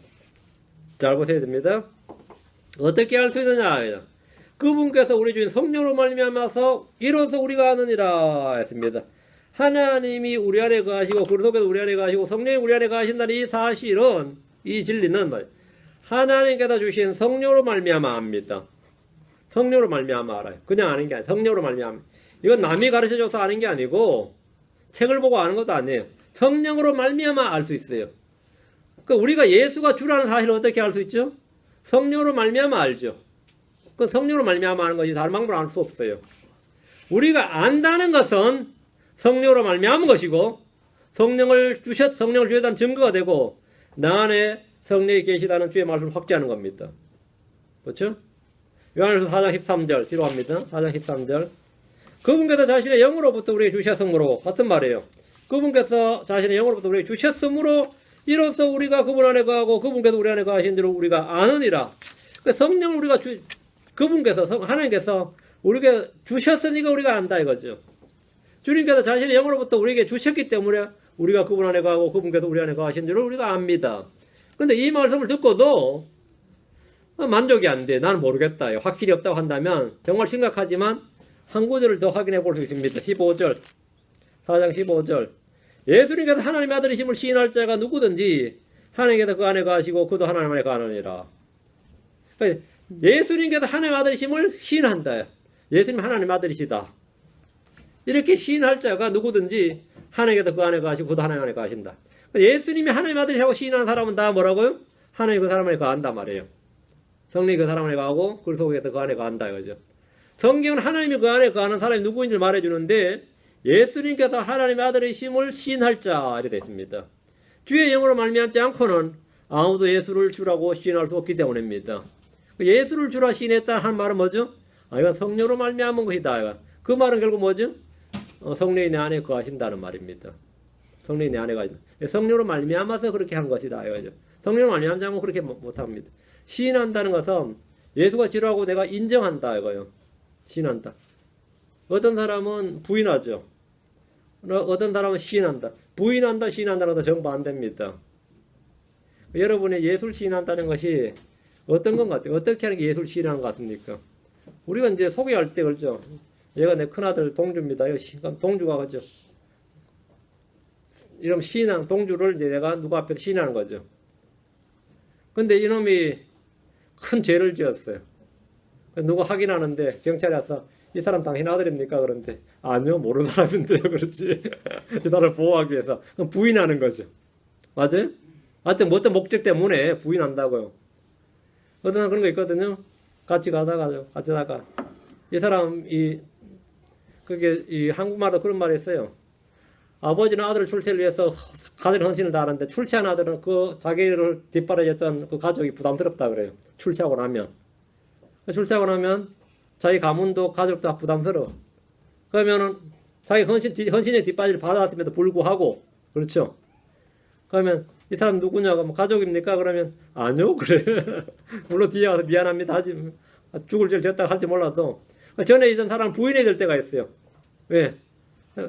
잘 보셔야 됩니다. 어떻게 알 수 있느냐? 그분께서 우리 주신 성령으로 말미암아서 이로써 우리가 아느니라 했습니다. 하나님이 우리 안에 거하시고 그리스도께서 우리 안에 거하시고 성령이 우리 안에 거하신다는 이 사실은 이 진리는 하나님께서 주신 성령으로 말미암아 압니다. 성령으로 말미암아 알아요. 그냥 아는 게 아니에요. 성령으로 말미암아. 이건 남이 가르쳐줘서 아는 게 아니고 책을 보고 아는 것도 아니에요. 성령으로 말미암아 알 수 있어요. 그러니까 우리가 예수가 주라는 사실을 어떻게 알 수 있죠? 성령으로 말미암아 알죠. 그 성령으로 말미암아 하는 것이 다른 방법으로 알 수 없어요. 우리가 안다는 것은 성령으로 말미암은 것이고 성령을 주셨다는 증거가 되고 나 안에 성령이 계시다는 주의 말씀을 확증하는 겁니다. 그렇죠? 요한일서 4장 13절 뒤로 갑니다. 4장 13절. 그분께서 자신의 영으로부터 우리에게 주셨으므로 같은 말이에요. 그분께서 자신의 영으로부터 우리에게 주셨으므로 이로써 우리가 그분 안에 거하고 그분께서 우리 안에 거하신 줄 우리가 아느니라. 성령 우리가 그분께서 하나님께서 우리에게 주셨으니까 우리가 안다 이거죠. 주님께서 자신의 영으로부터 우리에게 주셨기 때문에 우리가 그분 안에 거하고 그분께서 우리 안에 거하신 줄을 우리가 압니다. 근데 이 말씀을 듣고도 만족이 안 돼. 나는 모르겠다. 확실히 없다고 한다면 정말 심각하지만 한 구절을 더 확인해 볼 수 있습니다. 15절. 4장 15절. 예수님께서 하나님의 아들이심을 시인할 자가 누구든지 하나님께서 그 안에 거하시고 그도 하나님 안에 거하느니라. 그러니까 예수님께서 하나님의 아들이심을 시인한다. 예수님 하나님의 아들이시다. 이렇게 시인할 자가 누구든지 하나님께서 그 안에 거하시고 그도 하나님 안에 거하신다. 그러니까 예수님이 하나님의 아들이라고 시인하는 사람은 다 뭐라고요? 하나님 그 사람 안에 거한단 말이에요. 성령이 그 사람 안에 거하고 그 속에서 그 안에 거한다 이거죠. 성경은 하나님이 그 안에 거하는 사람이 누구인지 말해주는데 예수님께서 하나님의 아들이심을 시인할 자 이렇게 되어 있습니다. 주의 영으로 말미암지 않고는 아무도 예수를 주라고 시인할 수 없기 때문입니다. 예수를 주라 시인했다 한 말은 뭐죠? 이건 성령으로 말미암은 것이다. 그 말은 결국 뭐죠? 성령이 내 안에 거하신다는 말입니다. 성령이 내 안에 거하신다. 성령으로 말미암아서 그렇게 한 것이다 이거죠. 성령으로 말미암지 않고 그렇게 못합니다. 시인한다는 것은 예수가 지루하고 내가 인정한다 이거요. 시인한다. 어떤 사람은 부인하죠. 어떤 사람은 시인한다. 부인한다, 시인한다는 것도 정반대입니다. 여러분이 예술 시인한다는 것이 어떤 것 같아요? 어떻게 하는 게 예술 시인하는 것 같습니까? 우리가 이제 소개할 때 그렇죠. 얘가 내 큰아들 동주입니다. 동주가 그죠. 이런 시인한 동주를 이제 내가 누구 앞에서 시인하는 거죠. 근데 이놈이 큰 죄를 지었어요. 누가 확인하는데 경찰이 와서 이 사람 당신 아들입니까? 그런데 아니요 모르는 사람인데요. 그렇지. 이 사람을 보호하기 위해서 그럼 부인하는 거죠. 맞아요? 하여튼 뭐 어떤 목적 때문에 부인한다고요. 어떤 사람 그런 거 있거든요. 같이 가다가 이 사람이 그게 이 한국말로 그런 말이 있어요. 아버지는 아들을 출세를 위해서 가진 헌신을 다하는데 출세한 아들은 그 자기를 뒷바라졌던 그 가족이 부담스럽다 그래요. 출세하고 나면 자기 가문도 가족도 다 부담스러워. 그러면은 자기 헌신의 뒷바지를 받았음에도 불구하고 그렇죠. 그러면 이 사람 누구냐고 뭐 가족입니까? 그러면 아니요 그래. 물론 뒤에 와서 미안합니다 하지 죽을 죄를 졌다가 할지 몰라서 전에 있던 사람 부인해야 될 때가 있어요. 왜?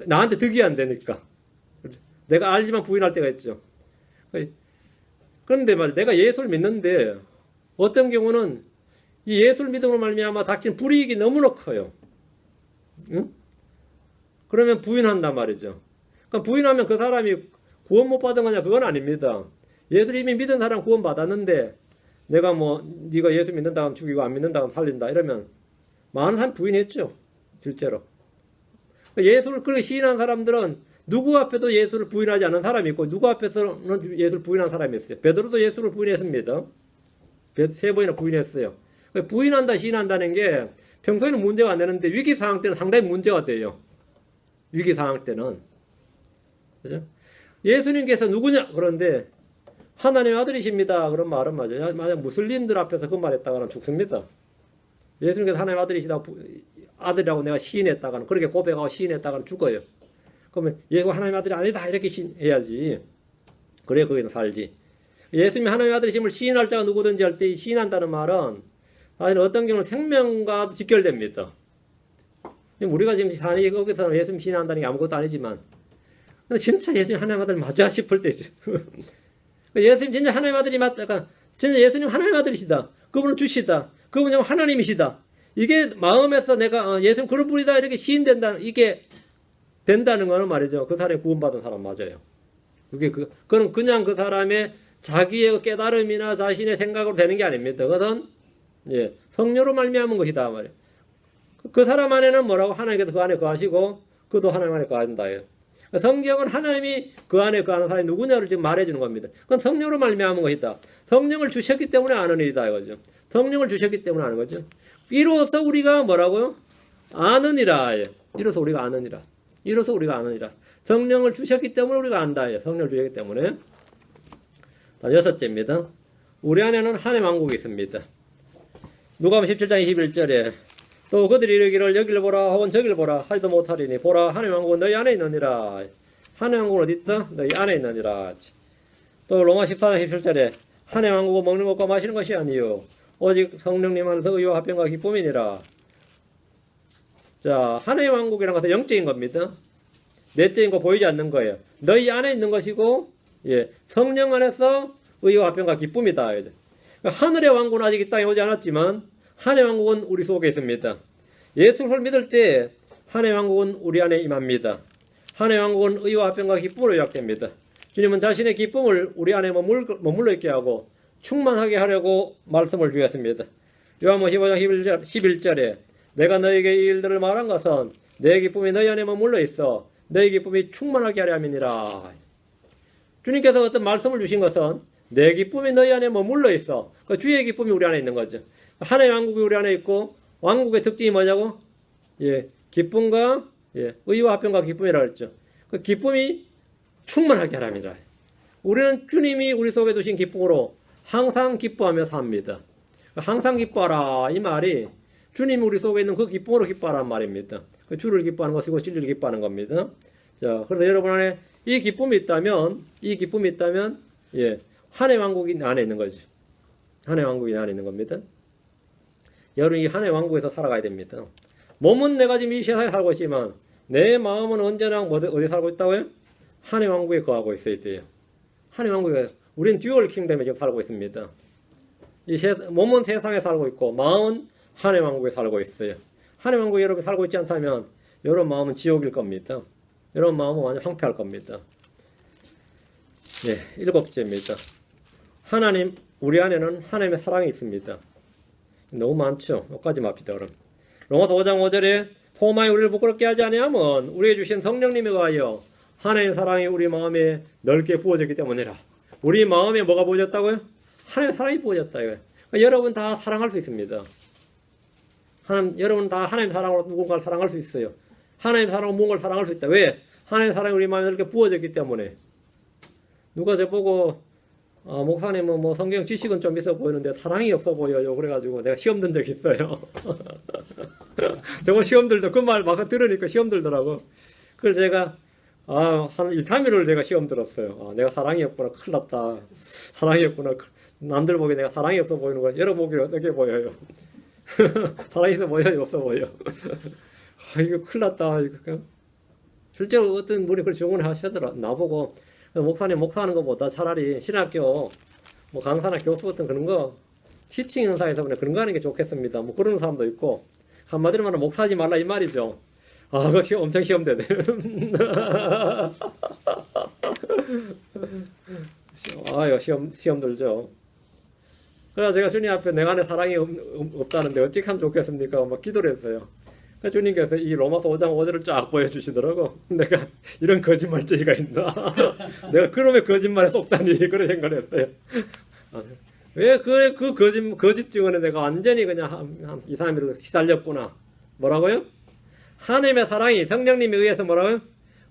나한테 득이 안 되니까. 내가 알지만 부인할 때가 있죠. 그런데 말이야 내가 예수를 믿는데 어떤 경우는 이 예수를 믿음으로 말미암아 닥친 불이익이 너무나 커요. 응? 그러면 부인한단 말이죠. 그러니까 부인하면 그 사람이 구원 못 받은 거냐? 그건 아닙니다. 예수를 이미 믿은 사람 구원 받았는데 내가 뭐 네가 예수 믿는다 하면 죽이고 안 믿는다 하면 살린다 이러면 많은 사람 부인했죠. 실제로. 예수를 그렇게 시인한 사람들은 누구 앞에도 예수를 부인하지 않은 사람이 있고 누구 앞에서는 예수를 부인한 사람이 있어요. 베드로도 예수를 부인했습니다. 3번이나 부인했어요. 부인한다 시인한다는 게 평소에는 문제가 안 되는데 위기상황 때는 상당히 문제가 돼요. 위기상황 때는. 그죠? 예수님께서 누구냐? 그런데 하나님의 아들이십니다. 그런 말은 맞아요. 만약 무슬림들 앞에서 그 말했다가는 죽습니다. 예수님께서 하나님의 아들이시다 아들이라고 내가 시인했다가는 그렇게 고백하고 시인했다가는 죽어요. 그러면 예수가 하나님의 아들이 아니다 이렇게 시인해야지. 그래 거기는 살지. 예수님이 하나님의 아들이심을 시인할 자가 누구든지 할 때 시인한다는 말은 사실 어떤 경우는 생명과도 직결됩니다. 우리가 지금 사는 여기서 예수님 시인한다는 게 아무것도 아니지만 근데 진짜 예수님 하나님의 아들 맞아 싶을 때지. 예수님 진짜 하나님의 아들이 맞다. 진짜 예수님 하나님의 아들이시다. 그분은 주시다. 그분은 하나님이시다. 이게 마음에서 내가 예수님 그런 분이다 이렇게 시인된다. 이게 된다는 거는 말이죠. 그 사람이 구원받은 사람 맞아요. 그건 그냥 그 사람의 자기의 깨달음이나 자신의 생각으로 되는 게 아닙니다. 그것은 성령으로 말미암은 것이다 말이에요. 그 사람 안에는 뭐라고 하나님께서 그 안에 거하시고 그도 하나님 안에 거한다. 성경은 하나님이 그 안에 거하는 사람이 누구냐를 지금 말해주는 겁니다. 그건 성령으로 말미암은 것이다. 성령을 주셨기 때문에 아는 일이다 이거죠. 성령을 주셨기 때문에 아는 거죠. 이로써 우리가 뭐라고요? 아느니라. 이로써 우리가 아느니라. 이로써 우리가 아느니라. 성령을 주셨기 때문에 우리가 안다. 성령을 주셨기 때문에. 다 6째입니다. 우리 안에는 하나님 왕국이 있습니다. 누가복음 17장 21절에 또 그들이 이르기를 여기를 보라 혹은 저기를 보라 하지도 못하리니 보라 하나님 왕국은 너희 안에 있느니라. 하나님 왕국은 어디 있어? 너희 안에 있느니라. 또 로마 14장 17절에 하나님 왕국은 먹는 것과 마시는 것이 아니요 오직 성령님 안에서 의와 화평과 기쁨이니라. 자, 하나님 왕국이라는 것은 영적인 겁니다. 내적인 거 보이지 않는 거예요. 너희 안에 있는 것이고, 예, 성령 안에서 의와 화평과 기쁨이다. 하늘의 왕국은 아직 이 땅에 오지 않았지만 하나님 왕국은 우리 속에 있습니다. 예수를 믿을 때 하나님 왕국은 우리 안에 임합니다. 하나님 왕국은 의와 화평과 기쁨으로 요약됩니다. 주님은 자신의 기쁨을 우리 안에 머물러 있게 하고 충만하게 하려고 말씀을 주셨습니다. 요한복음 15장 11절에 내가 너에게 이 일들을 말한 것은 내 기쁨이 너희 안에 머물러 있어 너희 기쁨이 충만하게 하려 함이니라. 주님께서 어떤 말씀을 주신 것은 내 기쁨이 너희 안에 머물러 있어. 그 주의 기쁨이 우리 안에 있는 거죠. 하나님의 왕국이 우리 안에 있고 왕국의 특징이 뭐냐고? 예, 기쁨과 예, 의와 화평과 기쁨이라고 했죠. 그 기쁨이 충만하게 하랍니다. 우리는 주님이 우리 속에 두신 기쁨으로 항상 기뻐하며 삽니다. 항상 기뻐하라 이 말이 주님이 우리 속에 있는 그 기쁨으로 기뻐하라는 말입니다. 그 주를 기뻐하는 것이고 진리를 기뻐하는 겁니다. 자, 그래서 여러분 안에 이 기쁨이 있다면 예, 하나님의 왕국이 안에 있는 거죠. 하나님의 왕국이 안에 있는 겁니다. 여러분이 하나님의 왕국에서 살아가야 됩니다. 몸은 내가 지금 이 세상에 살고 있지만 내 마음은 언제나 어디 살고 있다고요? 하나님의 왕국에 거하고 있어요. 하나님의 왕국에 우리는 듀얼 킹덤에 지금 살고 있습니다. 몸은 세상에 살고 있고 마음은 하나님의 왕국에 살고 있어요. 하나님의 왕국에 여러분이 살고 있지 않다면 여러분 마음은 지옥일 겁니다. 여러분 마음은 완전 황폐할 겁니다. 네, 7번째입니다. 하나님, 우리 안에는 하나님의 사랑이 있습니다. 너무 많죠? 여기까지 맙시다. 그럼 로마서 5장 5절에 소망이 우리를 부끄럽게 하지 아니하면 우리에게 주신 성령님에 의하여 하나님의 사랑이 우리 마음에 넓게 부어졌기 때문이라. 우리 마음에 뭐가 부어졌다고요? 하나님의 사랑이 부어졌다. 그러니까 여러분 다 사랑할 수 있습니다. 여러분 다 하나님의 사랑으로 누군가를 사랑할 수 있어요. 하나님의 사랑으로 무언가를 사랑할 수 있다. 왜? 하나님의 사랑이 우리 마음에 이렇게 부어졌기 때문에. 누가 저보고 목사님은 뭐 성경 지식은 좀 있어 보이는데 사랑이 없어 보여요. 그래가지고 내가 시험 든 적 있어요. 정말 시험 들더 그 말 막 들으니까 시험 들더라고. 그걸 제가 한 2, 3일을 제가 시험 들었어요. 내가 사랑이 없구나. 큰일 났다. 사랑이 없구나. 남들 보기에 내가 사랑이 없어 보이는 거야. 여러분 보기에 어떻게 보여요? 사랑이 있어 보여요? 없어 보여? 이거 큰일 났다. 실제로 어떤 분이 그걸 증언을 하시더라. 나보고 목사님 목사하는 것보다 차라리 신학교 뭐 강사나 교수 같은 그런 거 티칭 현상에서 그런 거 하는 게 좋겠습니다. 뭐 그런 사람도 있고 한마디로 말하면 목사하지 말라 이 말이죠. 그거 엄청 시험되네. 시험 들죠. 그래서 제가 주님 앞에 내 안에 사랑이 없다는데 어떻게 하면 좋겠습니까? 막 기도를 했어요. 그래서 주님께서 이 로마서 5장 5절을 쫙 보여주시더라고. 내가 이런 거짓말쟁이가 있나? 내가 그놈의 거짓말에 속다니 그런 생각을 했어요. 왜 그 거짓 증언에 내가 완전히 그냥 한 2, 3일을 시달렸구나. 뭐라고요? 하나님의 사랑이 성령님에 의해서 뭐라고요?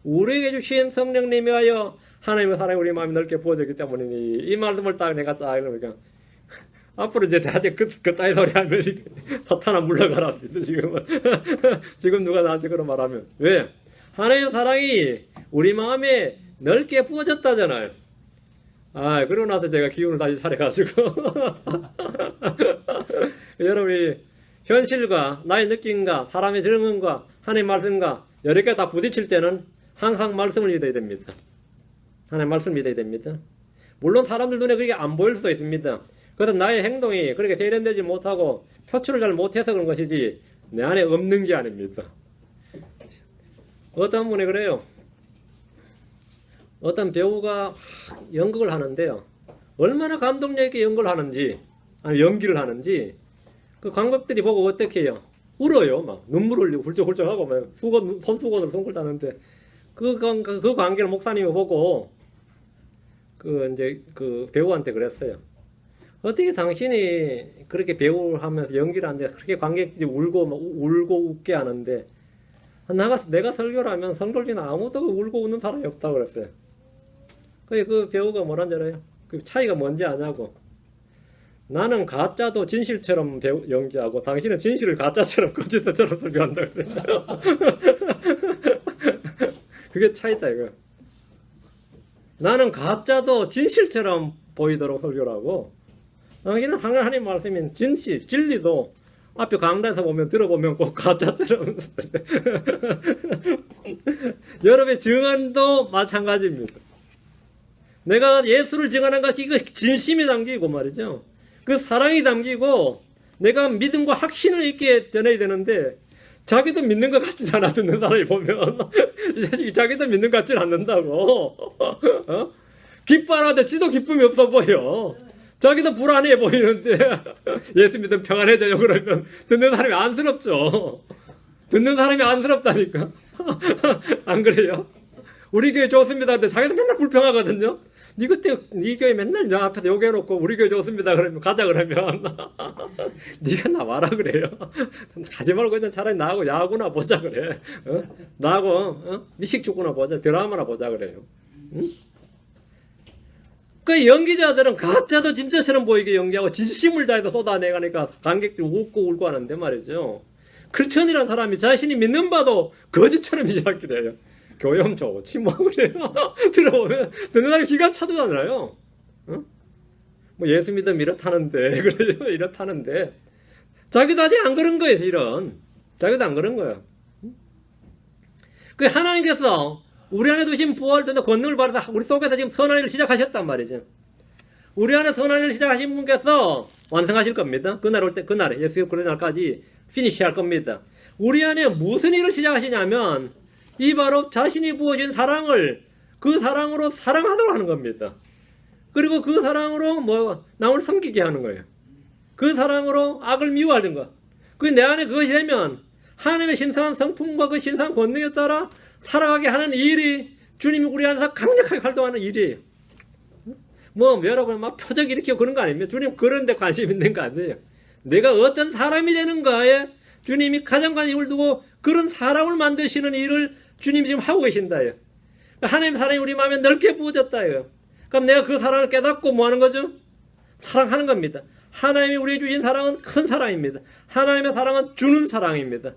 우리에게 주신 성령님에 의하여 하나님의 사랑이 우리 마음에 넓게 부어졌기 때문이니 이 말씀을 딱 내가 딱 이러니까 앞으로 이제 나한테 그 따위 소리 하면 사탄아 물러가라 지금은. 지금 누가 나한테 그런 말하면 왜? 하나님의 사랑이 우리 마음에 넓게 부어졌다잖아요. 그러고 나서 제가 기운을 다시 차려가지고 여러분이 현실과 나의 느낌과 사람의 증언과 하나님의 말씀과 여러 개 다 부딪힐 때는 항상 말씀을 믿어야 됩니다. 하나님의 말씀을 믿어야 됩니다. 물론 사람들 눈에 그게 안 보일 수도 있습니다. 그래서 나의 행동이 그렇게 세련되지 못하고 표출을 잘 못해서 그런 것이지 내 안에 없는 게 아닙니다. 어떤 분이 그래요. 어떤 배우가 연극을 하는데요. 얼마나 감동력 있게 연극을 하는지 아니 연기를 하는지 그 관객들이 보고 어떻게 해요? 울어요. 막 눈물 흘리고 훌쩍훌쩍하고 막 손수건으로 손글 따는데 그 관계를 목사님이 보고 그 배우한테 그랬어요. 어떻게 당신이 그렇게 배우를 하면서 연기를 하는데 그렇게 관객들이 울고 웃게 하는데 내가 설교를 하면 성도중에 아무도 울고 웃는 사람이 없다고 그랬어요. 그 배우가 뭐란 줄 알아요? 그 차이가 뭔지 아냐고. 나는 가짜도 진실처럼 연기하고 당신은 진실을 가짜처럼 거짓처럼 설교한다. 그게 차이다 이거. 나는 가짜도 진실처럼 보이도록 설교를 하고 당신은 하나님 말씀인 진실, 진리도 앞에 강단에서 보면 들어보면 꼭 가짜처럼 여러분의 증언도 마찬가지입니다. 내가 예수를 증언한 것이 이거 진심이 담기고 말이죠. 그 사랑이 담기고 내가 믿음과 확신을 있게 전해야 되는데 자기도 믿는 것 같지도 않아 듣는 사람이 보면 이 자식이 자기도 믿는 것 같지는 않는다고. 기뻐하는데 지도 기쁨이 없어 보여. 자기도 불안해 보이는데 예수 믿으면 평안해져요 그러면 듣는 사람이 안쓰럽죠. 듣는 사람이 안쓰럽다니까. 안 그래요? 우리 교회 좋습니다 근데 자기도 맨날 불평하거든요. 니 그때 니 교회 맨날 내 앞에서 욕해놓고 우리 교회 좋습니다 그러면 가자 그러면 니가 나와라 그래요. 가지 말고 그냥 차라리 나하고 야구나 보자 그래. 나하고 미식축구나 보자, 드라마나 보자 그래요. 응? 그 연기자들은 가짜도 진짜처럼 보이게 연기하고 진심을 다해서 쏟아내가니까 관객들이 웃고 울고 하는데 말이죠. 크리스천이라는 사람이 자신이 믿는 바도 거짓처럼 이야기를 해요. 교회 엄청 침묵을 해요. 들어보면 듣는 사람이 기가 차잖아요. 어? 뭐 예수 믿으면 이렇다는데 그래요. 이렇다는데 자기도 아직 안 그런 거예요. 실은 자기도 안 그런 거예요. 그 하나님께서 우리 안에 두신 부활되는 권능을 받아서 우리 속에서 지금 선한 일을 시작하셨단 말이죠. 우리 안에 선한 일을 시작하신 분께서 완성하실 겁니다. 그날 올 때, 그날에 예수 그런 날까지 피니시할 겁니다. 우리 안에 무슨 일을 시작하시냐면 이 바로 자신이 부어준 사랑을 그 사랑으로 사랑하도록 하는 겁니다. 그리고 그 사랑으로 뭐 남을 섬기게 하는 거예요. 그 사랑으로 악을 미워하는 거. 그 내 안에 그것이 되면 하나님의 신성한 성품과 그 신성한 권능에 따라 살아가게 하는 일이 주님이 우리 안에서 강력하게 활동하는 일이에요. 뭐 여러분 막 표적 일으키고 그런 거 아닙니다. 주님 그런 데 관심 있는 거 아니에요. 내가 어떤 사람이 되는가에 주님이 가장 관심을 두고 그런 사람을 만드시는 일을 주님이 지금 하고 계신다요. 하나님 사랑이 우리 마음에 넓게 부어졌다요. 그럼 내가 그 사랑을 깨닫고 뭐 하는 거죠? 사랑하는 겁니다. 하나님이 우리에게 주신 사랑은 큰 사랑입니다. 하나님의 사랑은 주는 사랑입니다.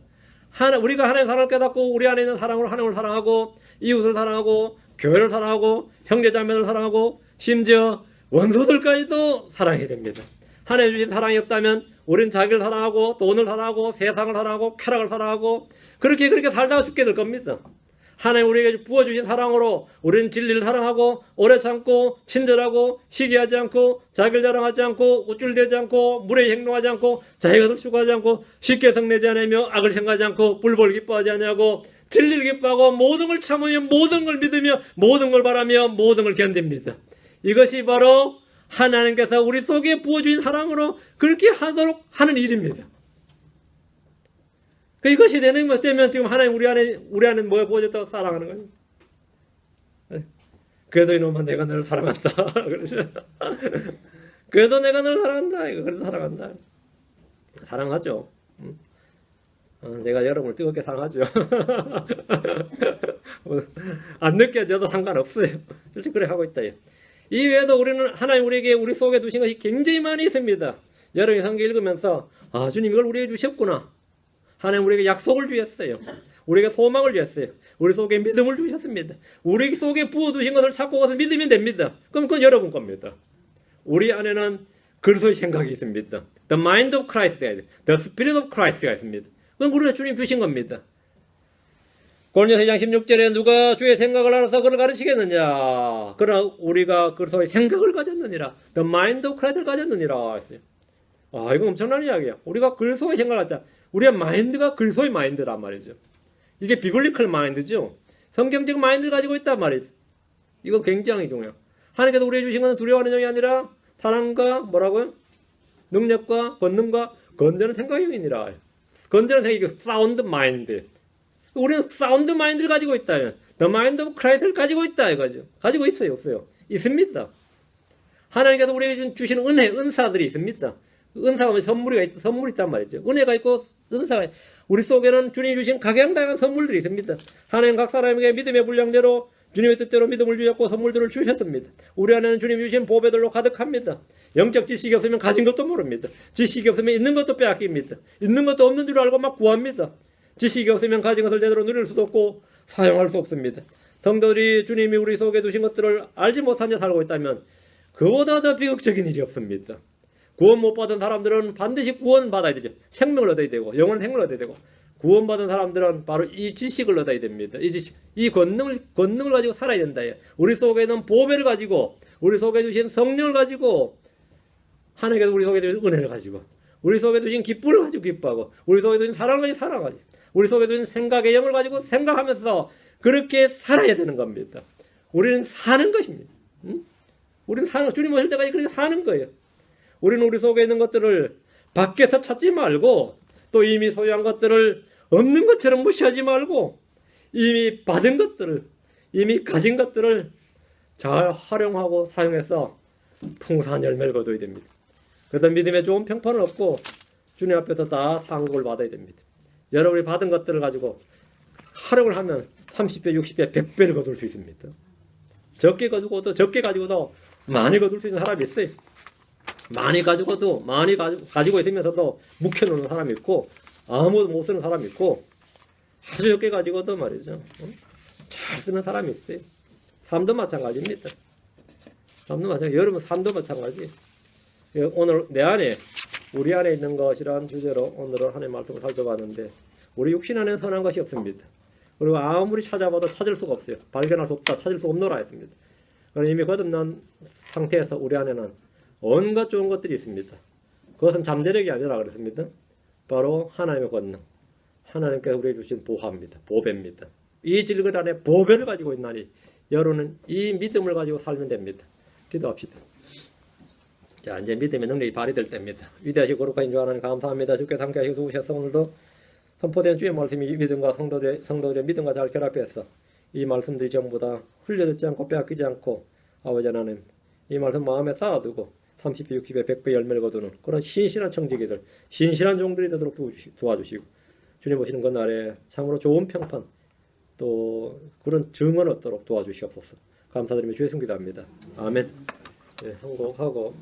우리가 하나님의 사랑을 깨닫고 우리 안에 있는 사랑으로 하나님을 사랑하고 이웃을 사랑하고 교회를 사랑하고 형제자매를 사랑하고 심지어 원수들까지도 사랑해야 됩니다. 하나님 주신 사랑이 없다면 우리는 자기를 사랑하고 돈을 사랑하고 세상을 사랑하고 쾌락을 사랑하고 그렇게 살다가 죽게 될 겁니다. 하나님 우리에게 부어주신 사랑으로 우리는 진리를 사랑하고 오래 참고 친절하고 시기하지 않고 자기를 자랑하지 않고 우쭐대지 않고 무례히 행동하지 않고 자기 것을 추구하지 않고 쉽게 성내지 않으며 악을 생각하지 않고 불법을 기뻐하지 않냐고 진리를 기뻐하고 모든 걸 참으며 모든 걸 믿으며 모든 걸 바라며 모든 걸 견딥니다. 이것이 바로 하나님께서 우리 속에 부어주신 사랑으로 그렇게 하도록 하는 일입니다. 이것이 되는 것 때문에 지금 하나님 우리 안에 뭐에 부어졌다고 사랑하는 거예요. 그래도 이놈아 내가 너를 사랑한다. 그러죠. 그래도 내가 너를 사랑한다. 그래도 사랑한다. 사랑하죠. 제가 여러분을 뜨겁게 사랑하죠. 안 느껴져도 상관없어요. 실제 그래 하고 있다. 이 외에도 우리는 하나님 우리에게 우리 속에 두신 것이 굉장히 많이 있습니다. 여러분이 성경 읽으면서 아 주님 이걸 우리에게 주셨구나. 하나님 우리에게 약속을 주셨어요. 우리에게 소망을 주셨어요. 우리 속에 믿음을 주셨습니다. 우리 속에 부어두신 것을 찾고 그것을 믿으면 됩니다. 그럼 그건 여러분 겁니다. 우리 안에는 그리스도의 생각이 있습니다. The mind of Christ가 있습니다. The spirit of Christ가 있습니다. 그건 우리가 주님 주신 겁니다. 고린도서 2장 16절에 누가 주의 생각을 알아서 그를 가르치겠느냐. 그러나 우리가 그리스도의 생각을 가졌느니라. The mind of Christ를 가졌느니라 했어요. 아 이거 엄청난 이야기야. 우리가 그리스도의 생각을 갖자. 우리의 마인드가 그리스도의 마인드란 말이죠. 이게 비블리컬 마인드죠. 성경적 마인드를 가지고 있단 말이죠. 이거 굉장히 중요해요. 하나님께서 우리에게 주신 것은 두려워하는 영이 아니라 사랑과 뭐라고요? 능력과 권능과 건전한 생각이니라. 건전한 생각이 사운드 마인드. 우리는 사운드 마인드를 가지고 있다. The mind of Christ를 가지고 있다 이거죠. 가지고 있어요, 없어요? 있습니다. 하나님께서 우리에게 주신 은혜, 은사들이 있습니다. 은사가 선물이 있단 말이죠. 은혜가 있고 은사가 우리 속에는 주님 주신 각양다양한 선물들이 있습니다. 하나님 각 사람에게 믿음의 분량대로 주님의 뜻대로 믿음을 주셨고 선물들을 주셨습니다. 우리 안에는 주님 주신 보배들로 가득합니다. 영적 지식이 없으면 가진 것도 모릅니다. 지식이 없으면 있는 것도 빼앗깁니다. 있는 것도 없는 줄 알고 막 구합니다. 지식이 없으면 가진 것을 제대로 누릴 수도 없고 사용할 수 없습니다. 성도들이 주님이 우리 속에 두신 것들을 알지 못한 채 살고 있다면 그보다 더 비극적인 일이 없습니다. 구원 못 받은 사람들은 반드시 구원 받아야 되죠. 생명을 얻어야 되고 영원한 생명을 얻어야 되고, 구원받은 사람들은 바로 이 지식을 얻어야 됩니다. 이 지식, 이 권능을 가지고 살아야 된다. 우리 속에 있는 보배를 가지고, 우리 속에 주신 성령을 가지고, 하나님께서 우리 속에 주신 은혜를 가지고, 우리 속에 주신 기쁨을 가지고 기뻐하고, 우리 속에 주신 사랑을 가지고 사랑하고, 우리 속에 주신 생각의 영을 가지고 생각하면서 그렇게 살아야 되는 겁니다. 우리는 사는 것입니다. 우리는 주님 오실 때까지 그렇게 사는 거예요. 우리는 우리 속에 있는 것들을 밖에서 찾지 말고, 또 이미 소유한 것들을 없는 것처럼 무시하지 말고, 이미 받은 것들을, 이미 가진 것들을 잘 활용하고 사용해서 풍성한 열매를 거둬야 됩니다. 그래서 믿음에 좋은 평판을 얻고 주님 앞에서 다 상급을 받아야 됩니다. 여러분이 받은 것들을 가지고 활용을 하면 30배, 60배, 100배를 거둘 수 있습니다. 적게 가지고도 많이 거둘 수 있는 사람이 있어요. 많이 가지고 있으면서도 묵혀놓는 사람이 있고, 아무도 못 쓰는 사람이 있고, 아주 적게 가지고도 말이죠, 잘 쓰는 사람이 있어요. 삶도 마찬가지입니다. 삶도 마찬가지. 여러분 삶도 마찬가지. 오늘 우리 안에 있는 것이라는 주제로 오늘은 하나님의 말씀을 살펴봤는데, 우리 육신 안에 선한 것이 없습니다. 그리고 아무리 찾아봐도 찾을 수가 없어요. 발견할 수 없다, 찾을 수 없노라 했습니다. 그럼 이미 거듭난 상태에서 우리 안에는 온갖 좋은 것들이 있습니다. 그것은 잠재력이 아니라 그랬습니다. 바로 하나님의 권능, 하나님께서 우리에게 주신 보화입니다. 보배입니다. 이 질것 안에 보배를 가지고 있나니 여러분은 이 믿음을 가지고 살면 됩니다. 기도합시다. 자, 이제 믿음의 능력이 발휘될 때입니다. 위대하시고 거룩하신 주 하나님 감사합니다. 주께서 함께 하시고 도우셔서 오늘도 선포된 주의 말씀이 믿음과 성도들의 믿음과 잘 결합해서 이 말씀들이 전부 다 흘려듣지 않고 빼앗기지 않고, 아버지 하나님 이 말씀 마음에 쌓아두고 30배, 60배, 100배 열매를 거두는 그런 신실한 청지기들, 신실한 종들이 되도록 도와주시고, 주님 오시는 그날에 참으로 좋은 평판, 또 그런 증언을 얻도록 도와주시옵소서. 감사드리며 주의 승 기도합니다. 아멘. 네, 한곡 하고